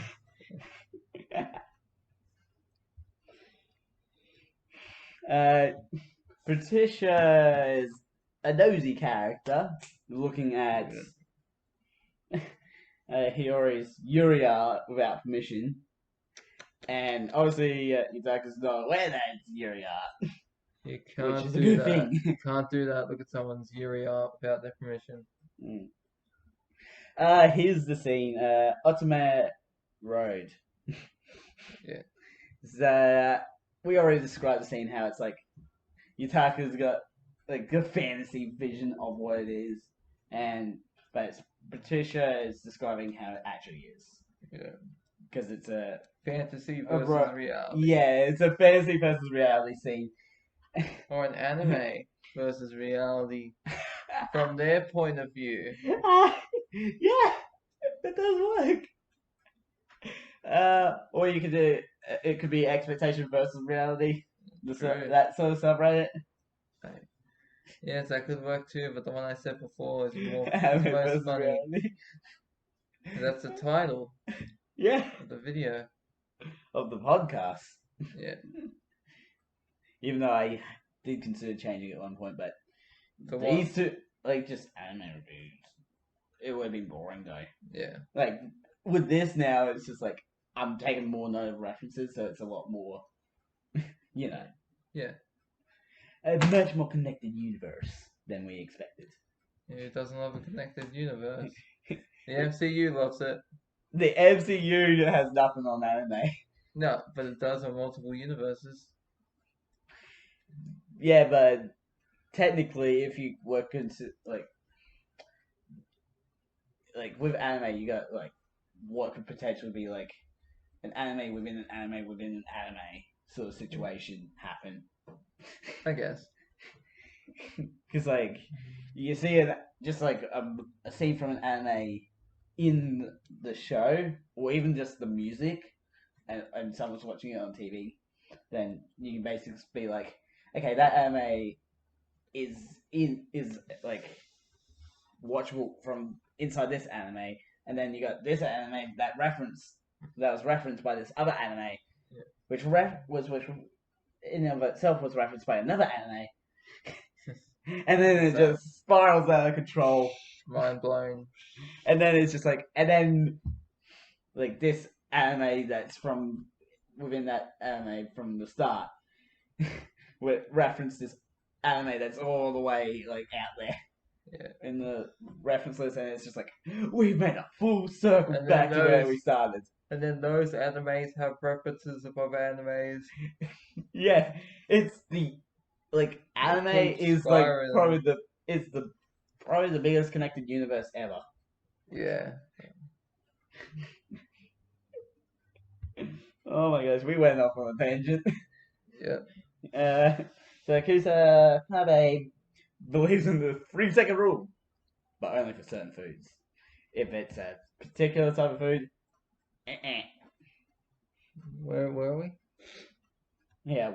Patricia is a nosy character, looking at Hiyori's Yuri art without permission, and obviously Yutaka's not aware that it's Yuri art, You which can't is a do good that. thing. You can't do that. Look at someone's Yuri art without their permission. Mm. Here's the scene. Otome Road. Yeah. So, we already described the scene, how it's like Yutaka's got like a fantasy vision of what it is, but Patricia is describing how it actually is. Yeah. Because it's a Fantasy a versus ro- reality. yeah, it's a fantasy versus reality scene. Or an anime versus reality from their point of view. Yeah, that does work. Or you could do it could be expectation versus reality. True. That sort of subreddit. Yes, that could work too, but the one I said before is more Anime is most versus funny. reality. That's the title Yeah, of the video. of the podcast. Yeah. Even though I did consider changing it at one point, but For what? these two, like, just anime reviews, it would have been boring though. Yeah. Like with this now, it's just like I'm taking more note of references, so it's a lot more, you know, Yeah. a much more connected universe than we expected. Who doesn't love a connected universe? The MCU loves it. The MCU has nothing on anime. No, but it does on multiple universes. Yeah, but technically, if you were like with anime, you got like what could potentially be like an anime within an anime within an anime sort of situation happen. I guess. Because like you see it just like a scene from an anime in the show, or even just the music, and someone's watching it on TV, then you can basically be like, okay, that anime is like watchable from inside this anime, and then you got this anime that was referenced by this other anime, Yeah. which in and of itself was referenced by another anime, and then it So- just spirals out of control, Mind blown. and then it's just like, and then like this anime that's from within that anime from the start, with reference this anime that's all the way like out there. Yeah. In the reference list, and it's just like we've made a full circle And then back to where those- we started. And then those animes have references of other animes. Yeah, it's the like anime keeps is like spiraling. probably the biggest connected universe ever. Yeah. Oh my gosh, we went off on a tangent. Yeah. So Kusa believes in the 3-second rule, but only for certain foods. If it's a particular type of food, Where were we? yeah.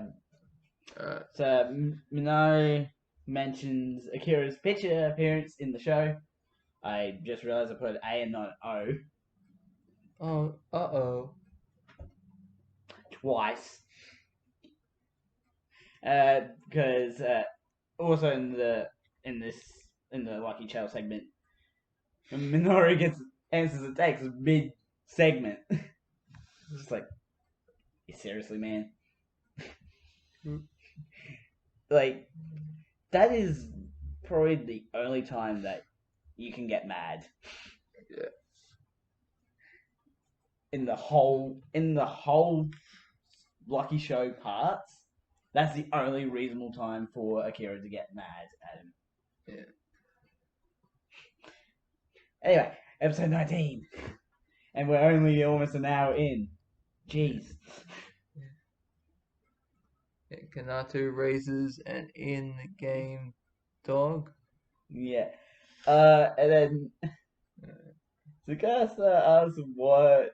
Uh, So Minari mentions Akira's picture appearance in the show. I just realized I put an A and not an O oh. Uh-oh. twice. Because also in the Lucky Charm segment, Minori answers a text mid segment. Just like, you seriously, man? Like, that is probably the only time that you can get mad. Yeah. In the whole Lucky Show parts, that's the only reasonable time for Akira to get mad at him. Yeah. Anyway, episode 19. And we're only almost an hour in. Jeez. Kanatu raises an in-game dog. Yeah. And then Tsukasa asks what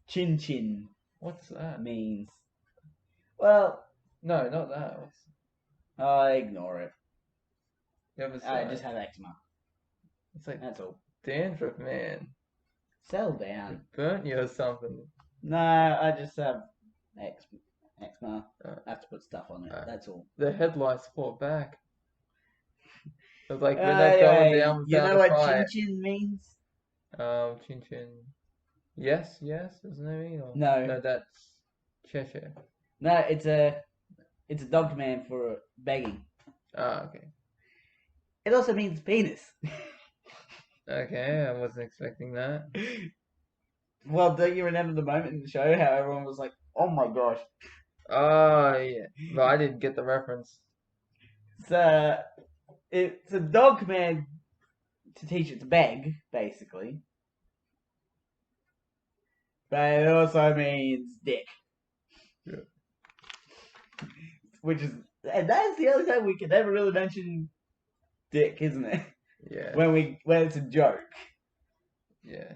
Chin Chin What's that? means. Well, No, not that. What's I ignore it. the other I side? just have eczema. It's like That's all. dandruff, man. Settle down. It burnt you or something. No, I just have Xmar. Alright. I have to put stuff on it. Alright. That's all. The headlights fall back. It's like we're not going Anyway, down you without know a what fight. chin chin means? Chin Chin. Yes, isn't it me? Or... No. No, that's Cheshire. No, it's a dog command for begging. Ah, okay. It also means penis. Okay, I wasn't expecting that. Well, don't you remember the moment in the show how everyone was like, "Oh my gosh"? Oh, yeah. But I didn't get the reference. It's a dog command to teach it to beg, basically. But it also means dick. Yeah. And that's the only time we can ever really mention dick, isn't it? Yeah. When it's a joke. Yeah.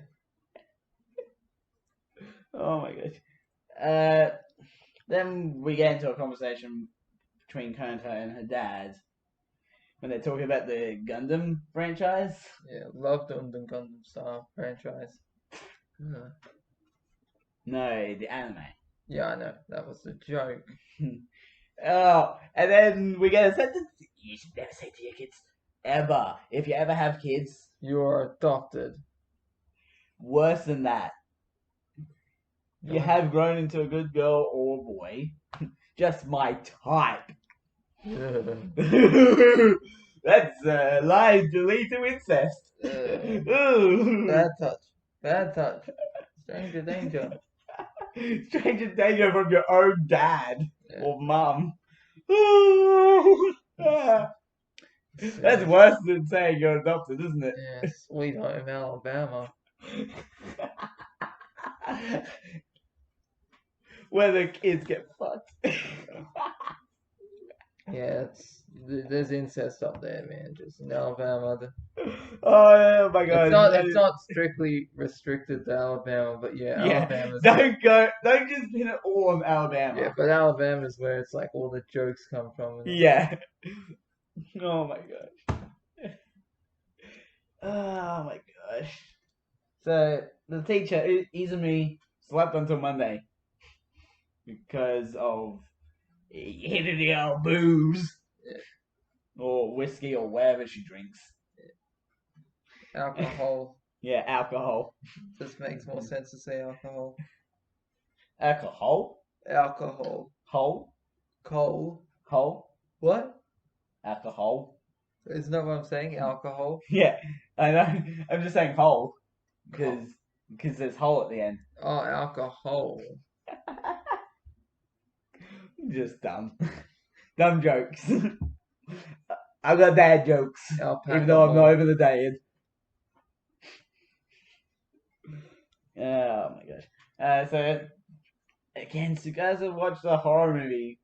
Oh my gosh. Then we get into a conversation between Kanto and her dad when they're talking about the Gundam franchise. Yeah. Love the Gundam Star franchise. Yeah. No, the anime. Yeah, I know. That was a joke. Oh, and then we get a sentence you should never say to your kids ever. If you ever have kids, You're adopted. worse than that. You Don't- have grown into a good girl or boy. Just my type. That's lie delete to incest. Ooh. Bad touch. Bad touch. Stranger danger. Stranger danger from your own dad Yeah. or mum. Ooh. That's worse than saying you're adopted, isn't it? Yeah, Sweet Home Alabama. Where the kids get fucked. Yeah, there's incest up there, man. Just in Alabama. Oh my god. It's not strictly restricted to Alabama, but yeah, Alabama's Don't just pin it all on Alabama. yeah, but Alabama's where it's like all the jokes come from. Yeah. Oh my gosh. Oh my gosh. So the teacher, Izumi, slept until Monday because of hitting the old booze. Yeah. Or whiskey or whatever she drinks. Alcohol. Yeah, alcohol. Just makes more sense to say alcohol. Alcohol? Alcohol. Hole? Coal. Hole? What? Alcohol? Isn't that what I'm saying? Alcohol. Yeah, I know. I'm just saying hole. Because there's hole at the end. Oh, alcohol. Just dumb. Dumb jokes. I got bad jokes. Alpaca Even though I'm hole. not over the dated. Oh my gosh. So, again, Tsukasa watched a horror movie.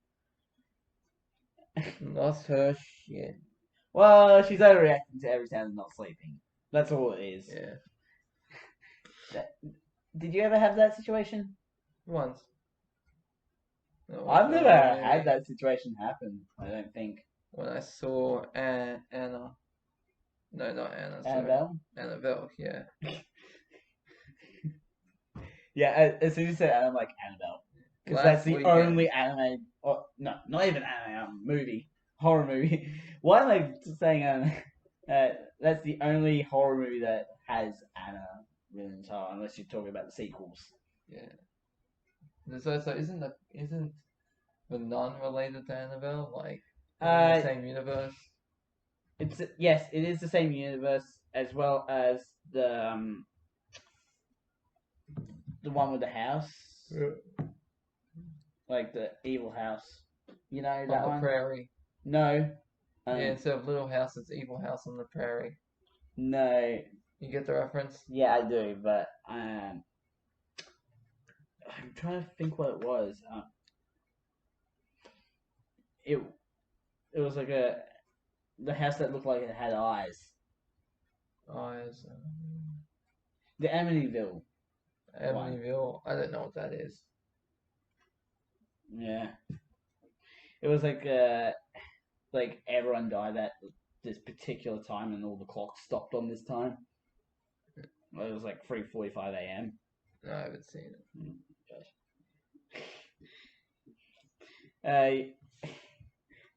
Lost her shit. Well, she's overreacting to every sound and not sleeping. That's all it is. Yeah. Did you ever have that situation? Once. No, I've so never maybe had that situation happen, I don't think. when I saw Anna. No, not Anna. Sorry. Annabelle? Annabelle, yeah. Yeah, as soon as you said Anna, I'm like, Annabelle. Because Last that's the weekend. only anime, or no, not even anime, movie, horror movie. Why am I saying anime? That's the only horror movie that has Anna written in title, unless you're talking about the sequels. Yeah. So isn't the nun related to Annabelle? Like in the same universe? Yes, it is the same universe as well as the one with the house, like the evil house. You know that On the one? prairie. No. Yeah, instead of Little House, it's Evil House on the Prairie. No. You get the reference? Yeah, I do, but I'm trying to think what it was. It was like the house that looked like it had eyes. Eyes. The Amityville. Amityville. I don't know what that is. Yeah. It was like everyone died at this particular time and all the clocks stopped on this time. It was like 3:45 a.m. No, I haven't seen it.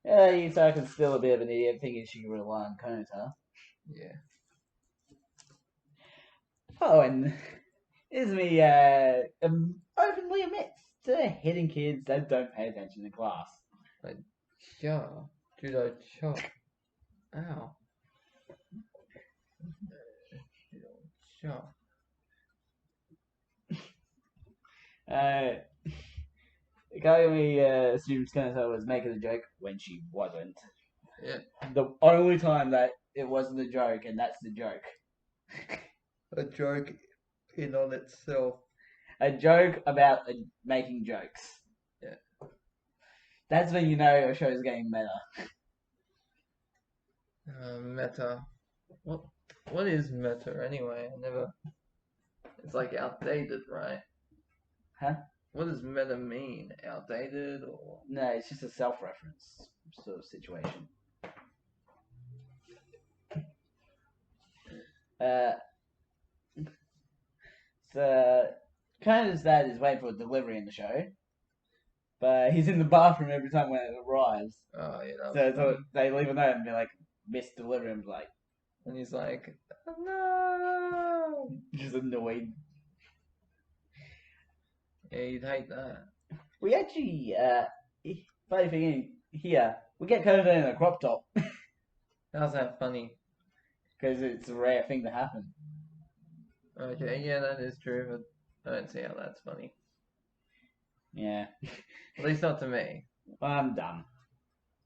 Yusaku's still a bit of an idiot, thinking she can rely on Konata. Yeah. Oh, and Izumi openly admits to hitting kids that don't pay attention in class. Yeah. Judo chop. Ow. Judo chop. Kagami assumes Konata was making a joke when she wasn't. Yeah. The only time that it wasn't a joke, and that's the joke. A joke in on itself. A joke about making jokes. Yeah. That's when you know a show's getting meta. Meta. What is meta anyway? I never. It's like outdated, right? Huh? What does meta mean? Outdated or? No, it's just a self-reference sort of situation. So, Conan's dad is waiting for a delivery in the show, but he's in the bathroom every time when it arrives. Oh yeah. So they leave a note and be like, missed delivery, and be like, And he's like, no. just annoyed. Yeah, you'd hate that. We actually, funny thing here, we get Conan in a crop top How's that funny? because it's a rare thing to happen. Okay, yeah, that is true, but I don't see how that's funny. Yeah, At least not to me. I'm dumb.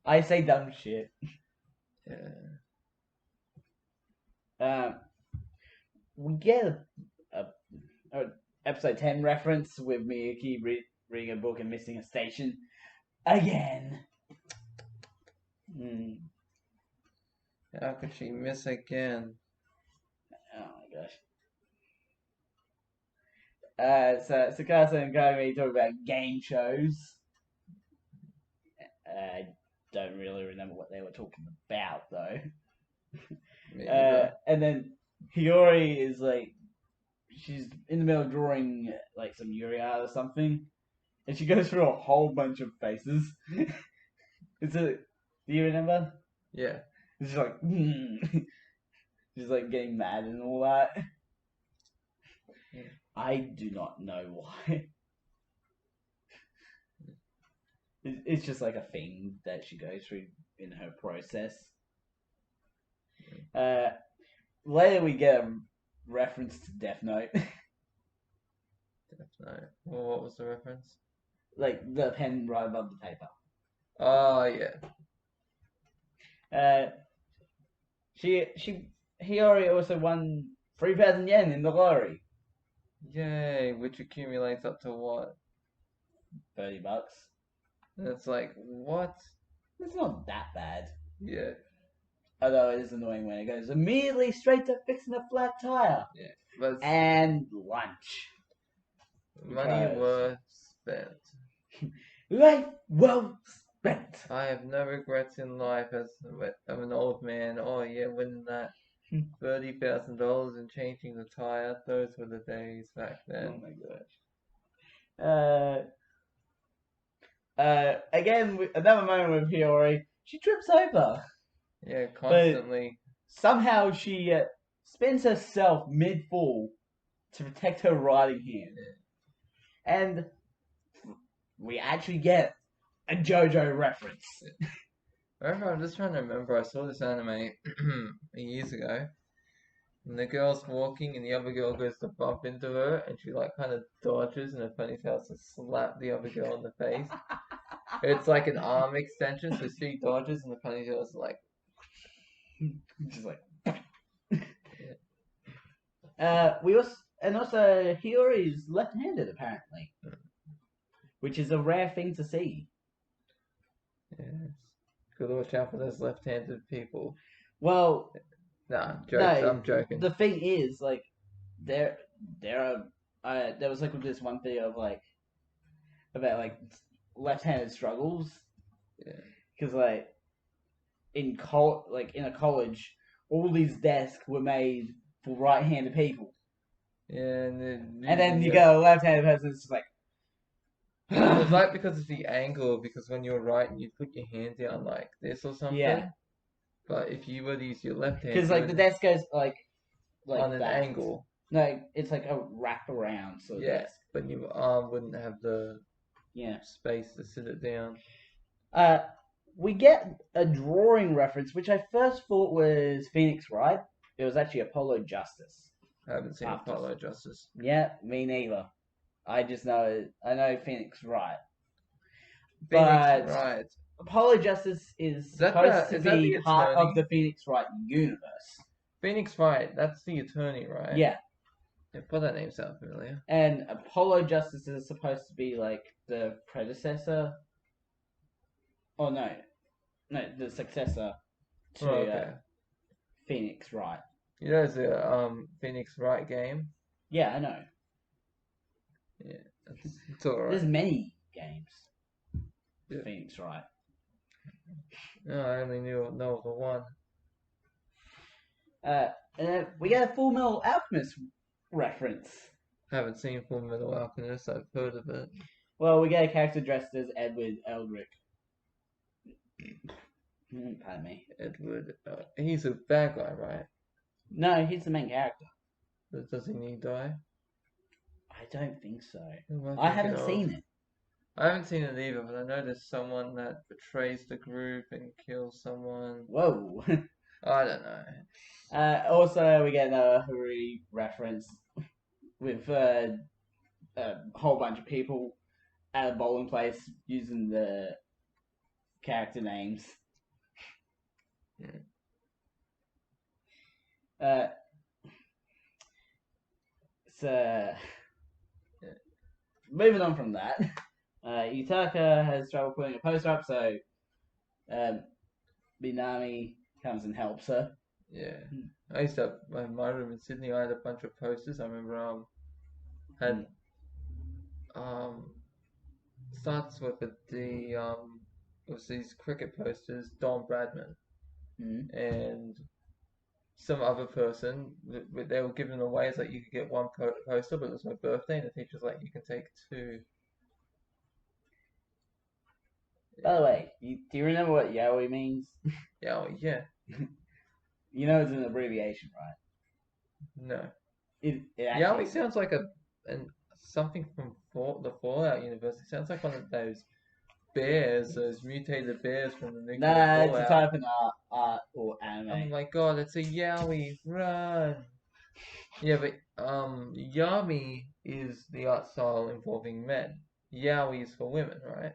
I say dumb shit. Yeah. We get a episode 10 reference with Miyuki reading a book and missing a station again. How could she miss again? Oh my gosh. So Tsukasa and Kagami talk about game shows. I don't really remember what they were talking about though. Me either. And then Hiyori is like, she's in the middle of drawing like some Yuri art or something, and she goes through a whole bunch of faces. Do you remember? Yeah. It's just like, she's like getting mad and all that. Yeah. I do not know why. It's just like a thing that she goes through in her process. Later we get a reference to Death Note. Death Note. Well, what was the reference? Like the pen right above the paper. Oh, yeah. Hiyori also won 3,000 yen in the lottery. Yay, which accumulates up to what? $30. And it's like, what? It's not that bad. Yeah. Although it is annoying when it goes immediately straight to fixing a flat tire. But it's And lunch. money because- well spent. Life well spent. I have no regrets in life as I'm an old man. Oh, yeah, winning that $30,000 and changing the tire. Those were the days back Oh then. my gosh. Again, another moment with Hiyori. She trips over. Yeah, constantly. Somehow she spins herself mid-fall to protect her riding hand. And we actually get a JoJo reference. Remember, I'm just trying to remember, I saw this anime years ago. And the girl's walking and the other girl goes to bump into her and she like kind of dodges and her ponytail to slap the other girl in the face. It's like an arm extension, so she dodges and the ponytail's like... Just like... Also Hiyori is left-handed apparently. Which is a rare thing to see. Yes. Gotta watch out for those left-handed people. Well, Nah, jokes, no, I'm joking. the thing is, like, there was like this one video of like about like left-handed struggles. Yeah. Because like in a college, all these desks were made for right-handed people, Yeah, and then you get a left-handed person. It's just like, It's like because of the angle, because when you're right, you put your hand down like this or something. Yeah. But if you were to use your left hand, Because you like the would desk goes like on an that. angle. No, it's like a wrap around sort of Yeah, desk. but your arm wouldn't have the Yeah. space to sit it down. We get a drawing reference, which I first thought was Phoenix Wright. It was actually Apollo Justice. I haven't seen After- Apollo Justice. Yeah, me neither. I know Phoenix Wright. Phoenix But Wright. Apollo Justice is that supposed the- to is that be the part attorney? of the Phoenix Wright universe. Phoenix Wright, that's the attorney, right? Yeah, Yeah, but that name sounds familiar. and Apollo Justice is supposed to be like the predecessor. Oh no, the successor to Oh, okay. Phoenix Wright. You know, there's a Phoenix Wright game. Yeah, I know. It's alright. There's many games. Yeah. Phoenix Wright. No, I only know of the one. And then we get a Full Metal Alchemist reference. Haven't seen Full Metal Alchemist. I've heard of it. Well, we get a character dressed as Edward Eldrick. Pardon me. Edward. He's a bad guy, right? No, he's the main character. Does he need to die? I don't think so. Who am I thinking haven't of? seen it. I haven't seen it either, but I know there's someone that betrays the group and kills someone. Whoa. I don't know. Also, we get a Harry reference with a whole bunch of people at a bowling place using the character names. So, moving on from that, Yutaka has trouble putting a poster up, so Minami comes and helps her. Yeah. I used to have in my room in Sydney. I had a bunch of posters. I remember had starts with the it was these cricket posters, Don Bradman Mm. and some other person. They were given away as like you could get one poster, but it was my birthday, and the teacher's like, you can take two. By the way, do you remember what yaoi means? Yeah, oh, yeah. You know it's an abbreviation, right? No. It Yaoi actually sounds like something from the Fallout universe. It sounds like one of those bears, those mutated bears from the nuclear Nah, it's a Fallout. type of art or Oh anime. my god, it's a yaoi, run! Yeah, but yami is the art style involving men. Yaoi is for women, right?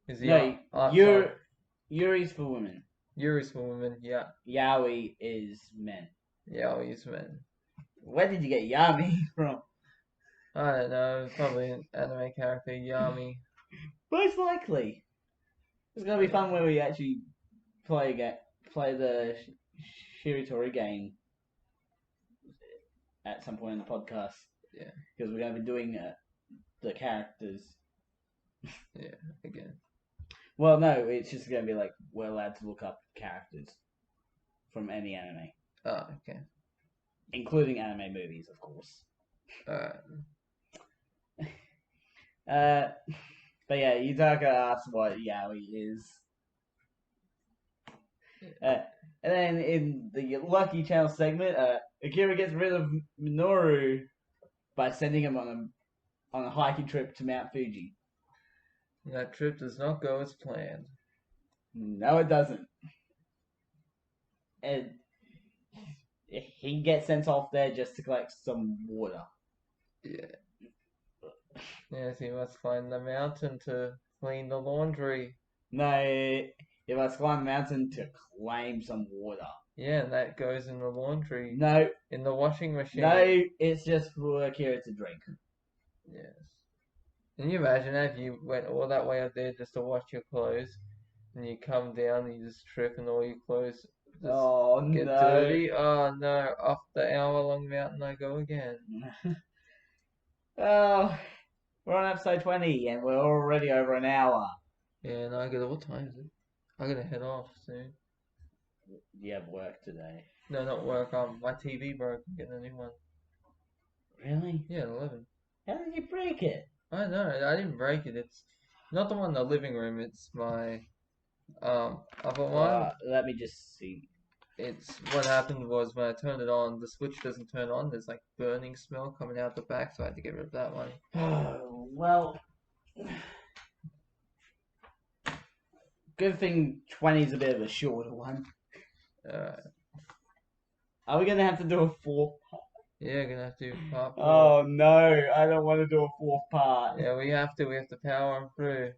Is the No, art Yuri, style Yuri's for women. Yuri's for women, yeah. Yaoi is men. Yaoi is men. Where did you get Yami from? I don't know, probably an anime character, Yami. Most likely. It's gonna be fun when we actually play the Shiritori game at some point in the podcast. Yeah. Because we're gonna be doing the characters. Yeah, again. Well, no, it's just gonna be like we're allowed to look up characters from any anime, Oh, okay. including anime movies, of course. Alright. But yeah, Yutaka asks what yaoi is. And then in the Lucky Channel segment, Akira gets rid of Minoru by sending him on a hiking trip to Mount Fuji. That trip does not go as planned. No, it doesn't. And he gets sent off there just to collect some water. Yeah. Yes, he must climb the mountain to clean the laundry. No, he must climb the mountain to claim some water. Yeah, and that goes in the laundry, No, in the washing machine. no, it's just for Akira to drink. Yes. Can you imagine if you went all that way up there just to wash your clothes, and you come down and you just trip and all your clothes just Oh get no. dirty? Oh no, off the hour-long mountain I go again. Oh, we're on episode 20 and we're already over an hour. Yeah, and I gotta, what time is it? I gotta head off soon. You have work today. No, not work, my TV broke, I'm getting a new one. Really? Yeah, 11. How did you break it? I know, I didn't break it. It's not the one in the living room. It's my other one. Let me just see. It's what happened was when I turned it on, the switch doesn't turn on. There's like burning smell coming out the back, so I had to get rid of that one. Well, good thing 20 is a bit of a shorter one. Are we gonna have to do a fourth? Yeah, gonna have to do part 4. Oh no, I don't want to do a fourth part. Yeah, we have to. We have to power them through.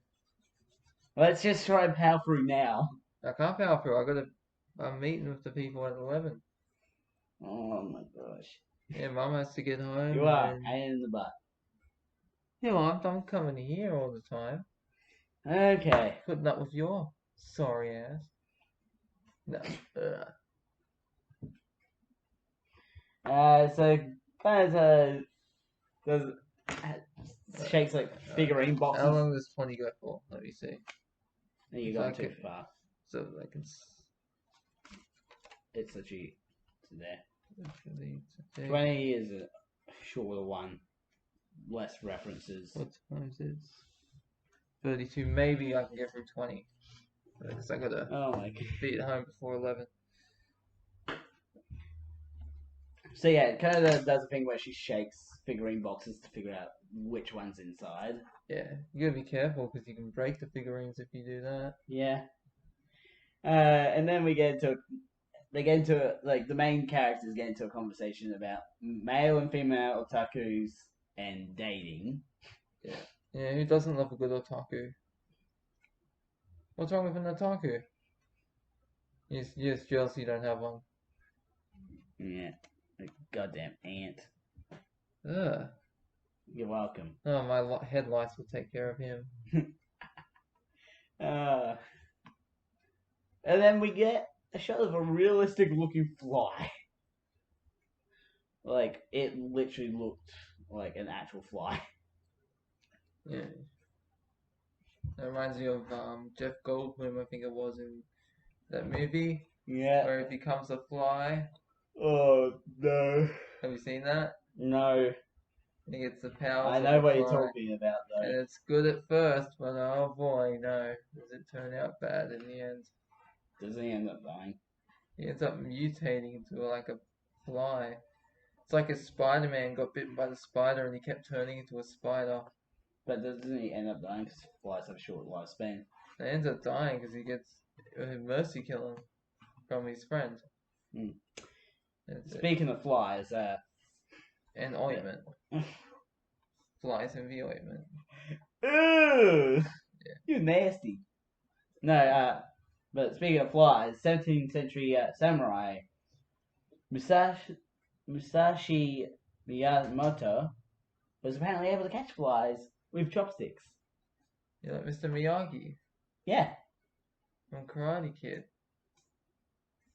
Let's just try and power through now. I can't power through. I'm meeting with the people at 11. Oh my gosh. Yeah, Mum has to get home. You are and- pain in the butt. You know, I'm coming here all the time, Okay. putting up with your sorry ass. No. So kind of does shakes like figurine boxes. How long does 20 go for? Let me see. And you If got I too could- far. So I can. It's actually there. Actually, today- 20 is a shorter one. Less references. What time is it? 32. Maybe I can get through 20. Because I gotta Oh my god. be at home before 11. So yeah, it kind of does a thing where she shakes figurine boxes to figure out which one's inside. Yeah, you gotta be careful because you can break the figurines if you do that. Yeah. And then they get into like the main characters get into a conversation about male and female otakus and dating. Yeah, who doesn't love a good otaku? What's wrong with an otaku? You're just jealous you don't have one. Yeah. A goddamn ant. Ugh. You're welcome. Oh, my headlights will take care of him. And then we get a shot of a realistic looking fly. Like, it literally looked like an actual fly. Yeah. That reminds me of Jeff Goldblum, I think it was, in that movie Yeah. where he becomes a fly. Oh, no. Have you seen that? No. He gets the powers I of know a what you're fly. talking about, And though. it's good at first, but oh boy, no. Does it turn out bad in the end? Does he end up dying? He ends up mutating into like a fly. It's like if Spider-Man got bitten by the spider and he kept turning into a spider. But doesn't he end up dying because flies have a short lifespan? He ends up dying because he gets mercy killing from his friend. Hmm. That's it. Speaking of flies, And ointment. Flies in the ointment. Ew! You nasty. No, but speaking of flies, 17th century samurai Musashi Miyamoto was apparently able to catch flies with chopsticks. You're like Mr. Miyagi Yeah, from Karate Kid.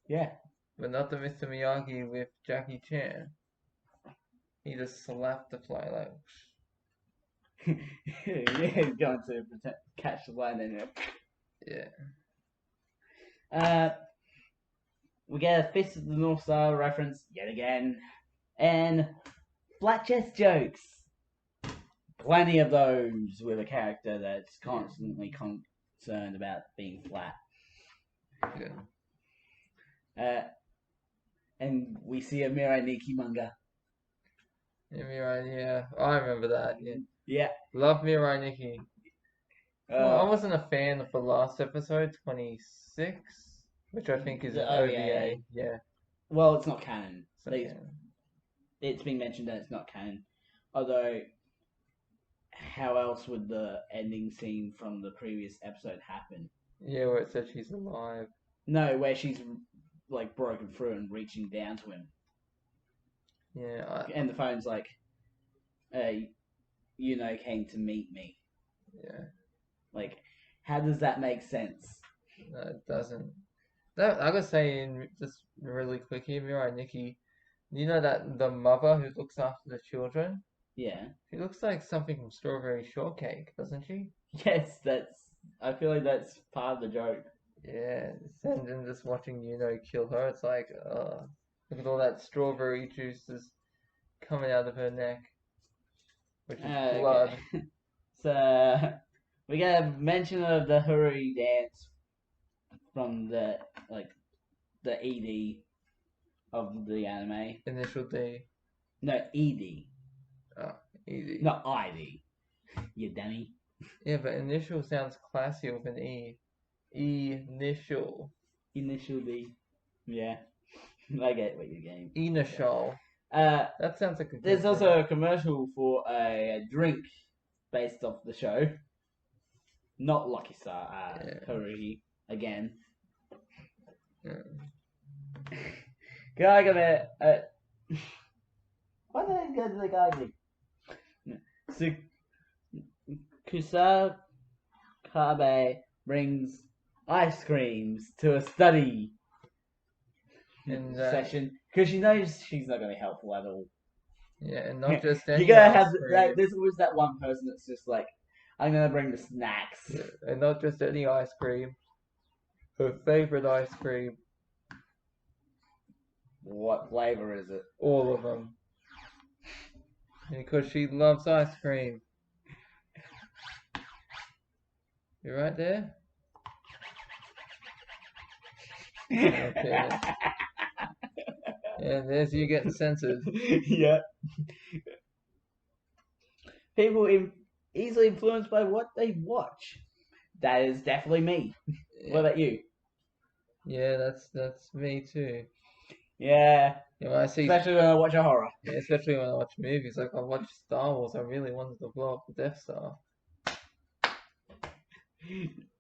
yeah. But not the Mr. Miyagi with Jackie Chan. He just slapped the fly like. Yeah, he's going to catch the fly and then. Yeah. We get a Fist of the North Star reference yet again, and flat chest jokes. Plenty of those with a character that's constantly concerned about being flat. Good. And we see a Mirai Nikki manga. Yeah, Mirai, yeah. I remember that. Yeah. Yeah. Love Mirai Nikki. Well, I wasn't a fan of the last episode, 26, which I think is The an OVA. OVA. Yeah. Well, it's not canon. So, They- yeah. It's been mentioned that it's not canon. Although, how else would the ending scene from the previous episode happen? Yeah, where it said she's alive. No, where she's like broken through and reaching down to him, Yeah, and the phone's like, came to meet me. yeah. Like, how does that make sense? No, it doesn't. That I gotta say, just really quick here, Mirai Nikki. You know that the mother who looks after the children? Yeah. She looks like something from Strawberry Shortcake, doesn't she? Yes, I feel like that's part of the joke. Yeah, and then just watching kill her, it's like, look at all that strawberry juice just coming out of her neck, which is blood. Okay. So we get a mention of the Hurry dance from the ED of the anime. Initial D. No, ED, Oh, easy. not ID. You dummy. Yeah, but initial sounds classier with an E. Initial. Initial D. Yeah, I get what you're getting. Initial. Uh, That sounds like a good there's name. also a commercial for a drink based off the show. Not Lucky Star. Yeah. Hurry again. Yeah. Guy gonna. Why did I go to the guy thing? So, Kusakabe brings ice creams to a study And, session because she knows she's not going to be helpful at all. Yeah, and not just any You gotta ice have cream. there's always that one person that's just like, I'm gonna bring the snacks. Yeah, and not just any ice cream. Her favorite ice cream. What flavor is it? All of them. Because she loves ice cream. You right there? Okay. And there's you getting censored. Yeah. People easily influenced by what they watch. That is definitely me. What about you? Yeah, that's me too. Yeah. You know, I see, Especially when I watch a horror. yeah, especially when I watch movies. Like I watched Star Wars, I really wanted to blow up the Death Star.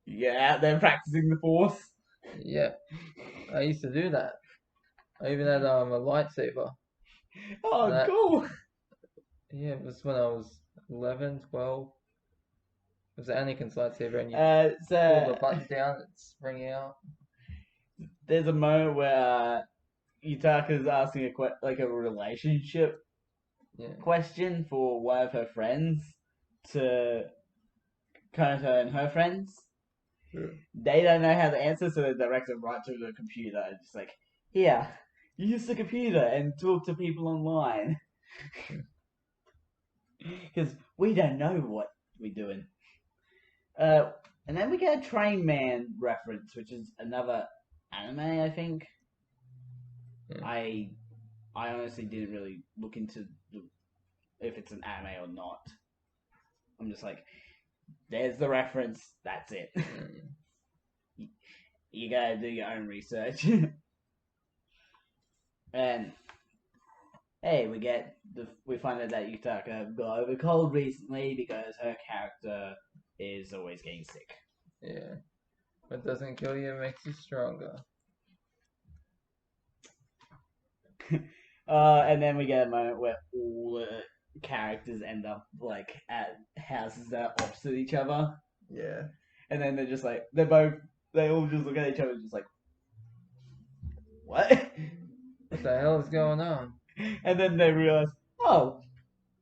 Yeah, out there practicing the force. Yeah, I used to do that. I even had a lightsaber. Oh, That- cool. Yeah, it was when I was 11, 12. It was Anakin's lightsaber, and you pull the So button down, it's ringing out. there's a moment where Yutaka's asking a relationship Yeah, question for one of her friends to Konoto and her friends. Sure. They don't know how to answer, so they direct it right to the computer. And just like, here, use the computer and talk to people online. Because we don't know what we're doing. And then we get a Train Man reference, which is another anime, I think. Yeah. I honestly didn't really look into if it's an anime or not. I'm just like, there's the reference. That's it. yeah. You gotta do your own research. And hey, we find out that Yutaka got over cold recently because her character is always getting sick. Yeah. What doesn't kill you makes you stronger. And then we get a moment where all the characters end up like at houses that are opposite each other, Yeah. and then they're just like they all just look at each other just like, what? What the hell is going on? And then they realize, oh,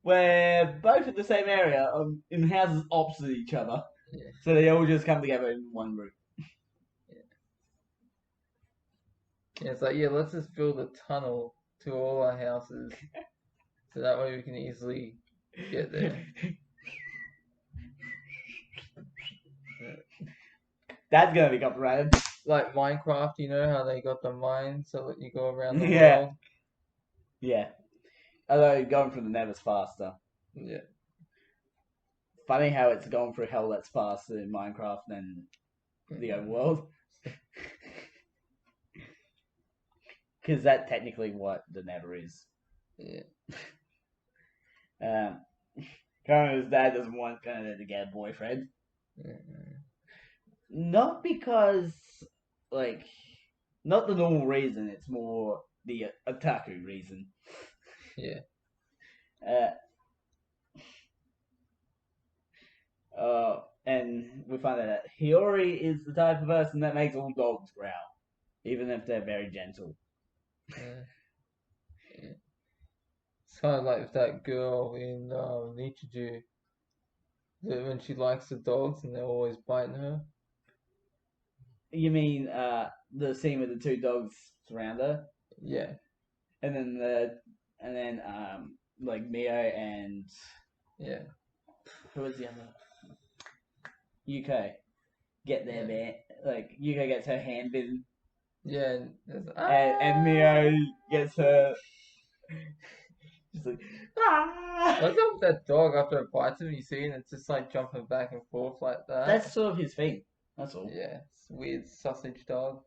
we're both in the same area, in houses opposite each other. Yeah. So they all just come together in one room. Yeah, it's like, yeah, let's just build a tunnel to all our houses, so that way we can easily get there. That's gonna be copyrighted. Like Minecraft, you know how they got the mine so that you go around the Yeah. world? Yeah. Although going through the nether's faster. Yeah. Funny how it's going through hell that's faster in Minecraft than the overworld. Because that's technically what the nether is. Yeah. Kono's dad doesn't want Kono to get a boyfriend. Yeah. Not because, not the normal reason, it's more the otaku reason. Yeah. And we find out that Hiyori is the type of person that makes all dogs growl, even if they're very gentle. Yeah. Yeah. It's kind of like with that girl in Nichiju, that when she likes the dogs and they're always biting her. You mean the scene with the two dogs surround her, Yeah. and then Mio and Yeah. who was the other? Yuko get their man. Like Yuko gets her hand bitten, Yeah, and there's, and Mio gets her. Just like What's up with that dog after it bites him? You see, and it's just like jumping back and forth like that. That's sort of his thing. That's all. Yeah, it's a weird sausage dog.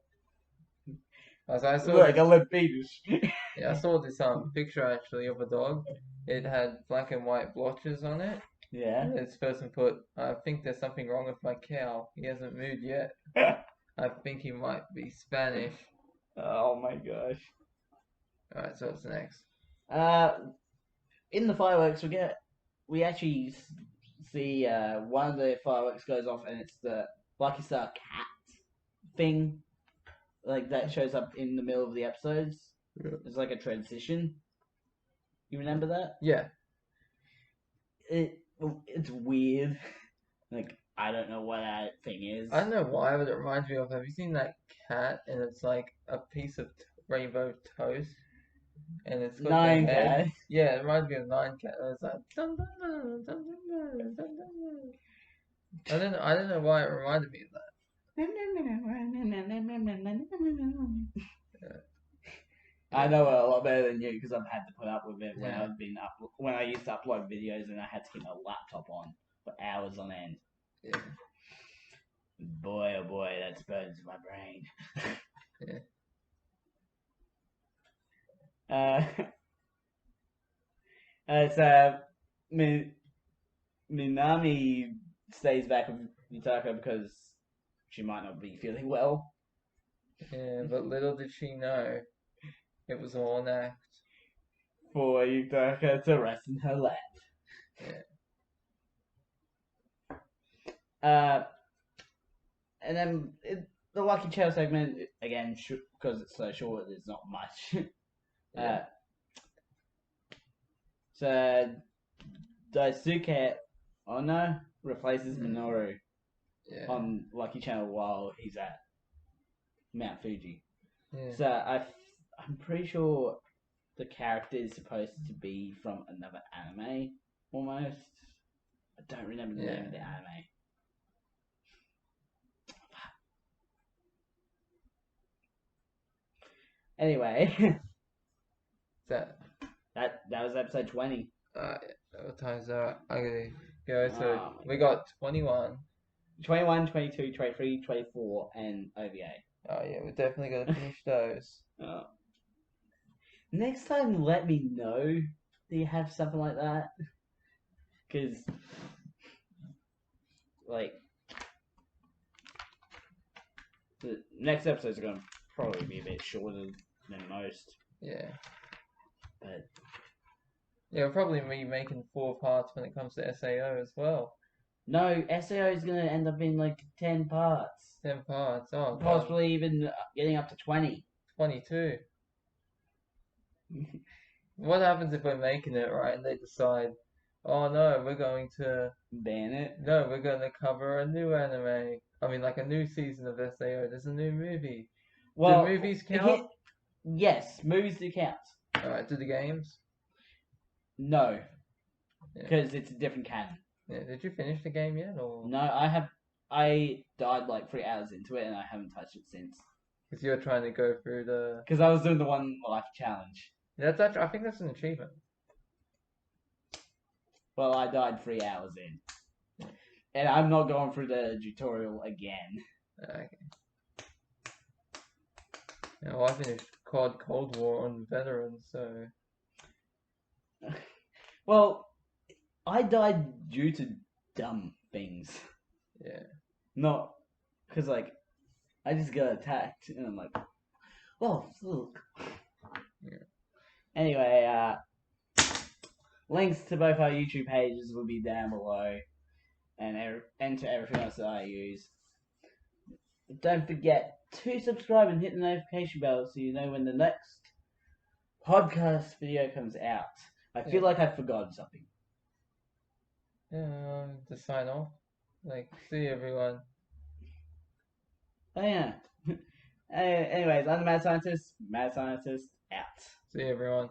I saw Like a this, lepidus. yeah, I saw this picture actually of a dog. It had black and white blotches on it. Yeah. And this person put, I think there's something wrong with my cow. He hasn't moved yet. I think he might be Spanish. Oh my gosh. Alright, so what's next? In the fireworks, we actually see one of the fireworks goes off, and it's the Lucky Star cat thing, like that shows up in the middle of the episodes. Yeah. It's like a transition. You remember that? Yeah. It's weird. Like I don't know what that thing is. I don't know why, but it reminds me of, have you seen that cat? And it's like a piece of rainbow toast. And it's got the Nine head. Cat. Yeah, it reminds me of Nine Cat. It's like dun, dun, dun, dun, dun, dun, dun, dun. I don't know why it reminded me of that. I know it a lot better than you because I've had to put up with it Yeah. when I used to upload videos and I had to keep my laptop on for hours on end. Yeah. Boy, oh boy, that's burdens my brain. So Minami stays back with Yutaka because she might not be feeling well. Yeah, but little did she know, it was all an act. For Yutaka to rest in her lap. And then the Lucky Chow segment, again, because it's so short, there's not much. Yeah. So, Daisuke Ono replaces Minoru Yeah. on Lucky Channel while he's at Mount Fuji. Yeah. So, I'm pretty sure the character is supposed to be from another anime, almost. I don't remember the name of the anime. Anyway, That that was episode 20. what time's that? I'm gonna go. So Oh my we got 21. 21, 22, 23, 24, and OVA. Oh yeah, we're definitely gonna finish those. Oh. Next time, let me know. Do you have something like that? Because, like, the next episodes are going to probably be a bit shorter than most. Yeah. But Yeah, we'll probably be making 4 parts when it comes to SAO as well. no, SAO is going to end up being like 10 parts. 10 parts. Oh, God. Possibly even getting up to 20. 22. What happens if we're making it, right, and they decide, oh no, we're going to cover a new anime. I mean, like a new season of SAO. There's a new movie. Well, do movies count? Yes, movies do count. Alright, do the games? No, Yeah. because it's a different canon. Yeah, did you finish the game yet, or? No, I died like 3 hours into it and I haven't touched it since. Because you're trying to go through the... Because I was doing the one life challenge. That's actually, I think that's an achievement. Well, I died 3 hours in. And I'm not going through the tutorial again. Okay. Now, I finished COD Cold War on Veterans, so... Well, I died due to dumb things. Yeah. Not because, like, I just got attacked and I'm like, oh, look. Yeah. Anyway, links to both our YouTube pages will be down below, and to everything else that I use. Don't forget to subscribe and hit the notification bell so you know when the next podcast video comes out. I feel like I've forgotten something. Yeah, to sign off. Like, see everyone. Oh yeah. Anyways, I'm the Mad Scientist. Mad Scientist out. See everyone.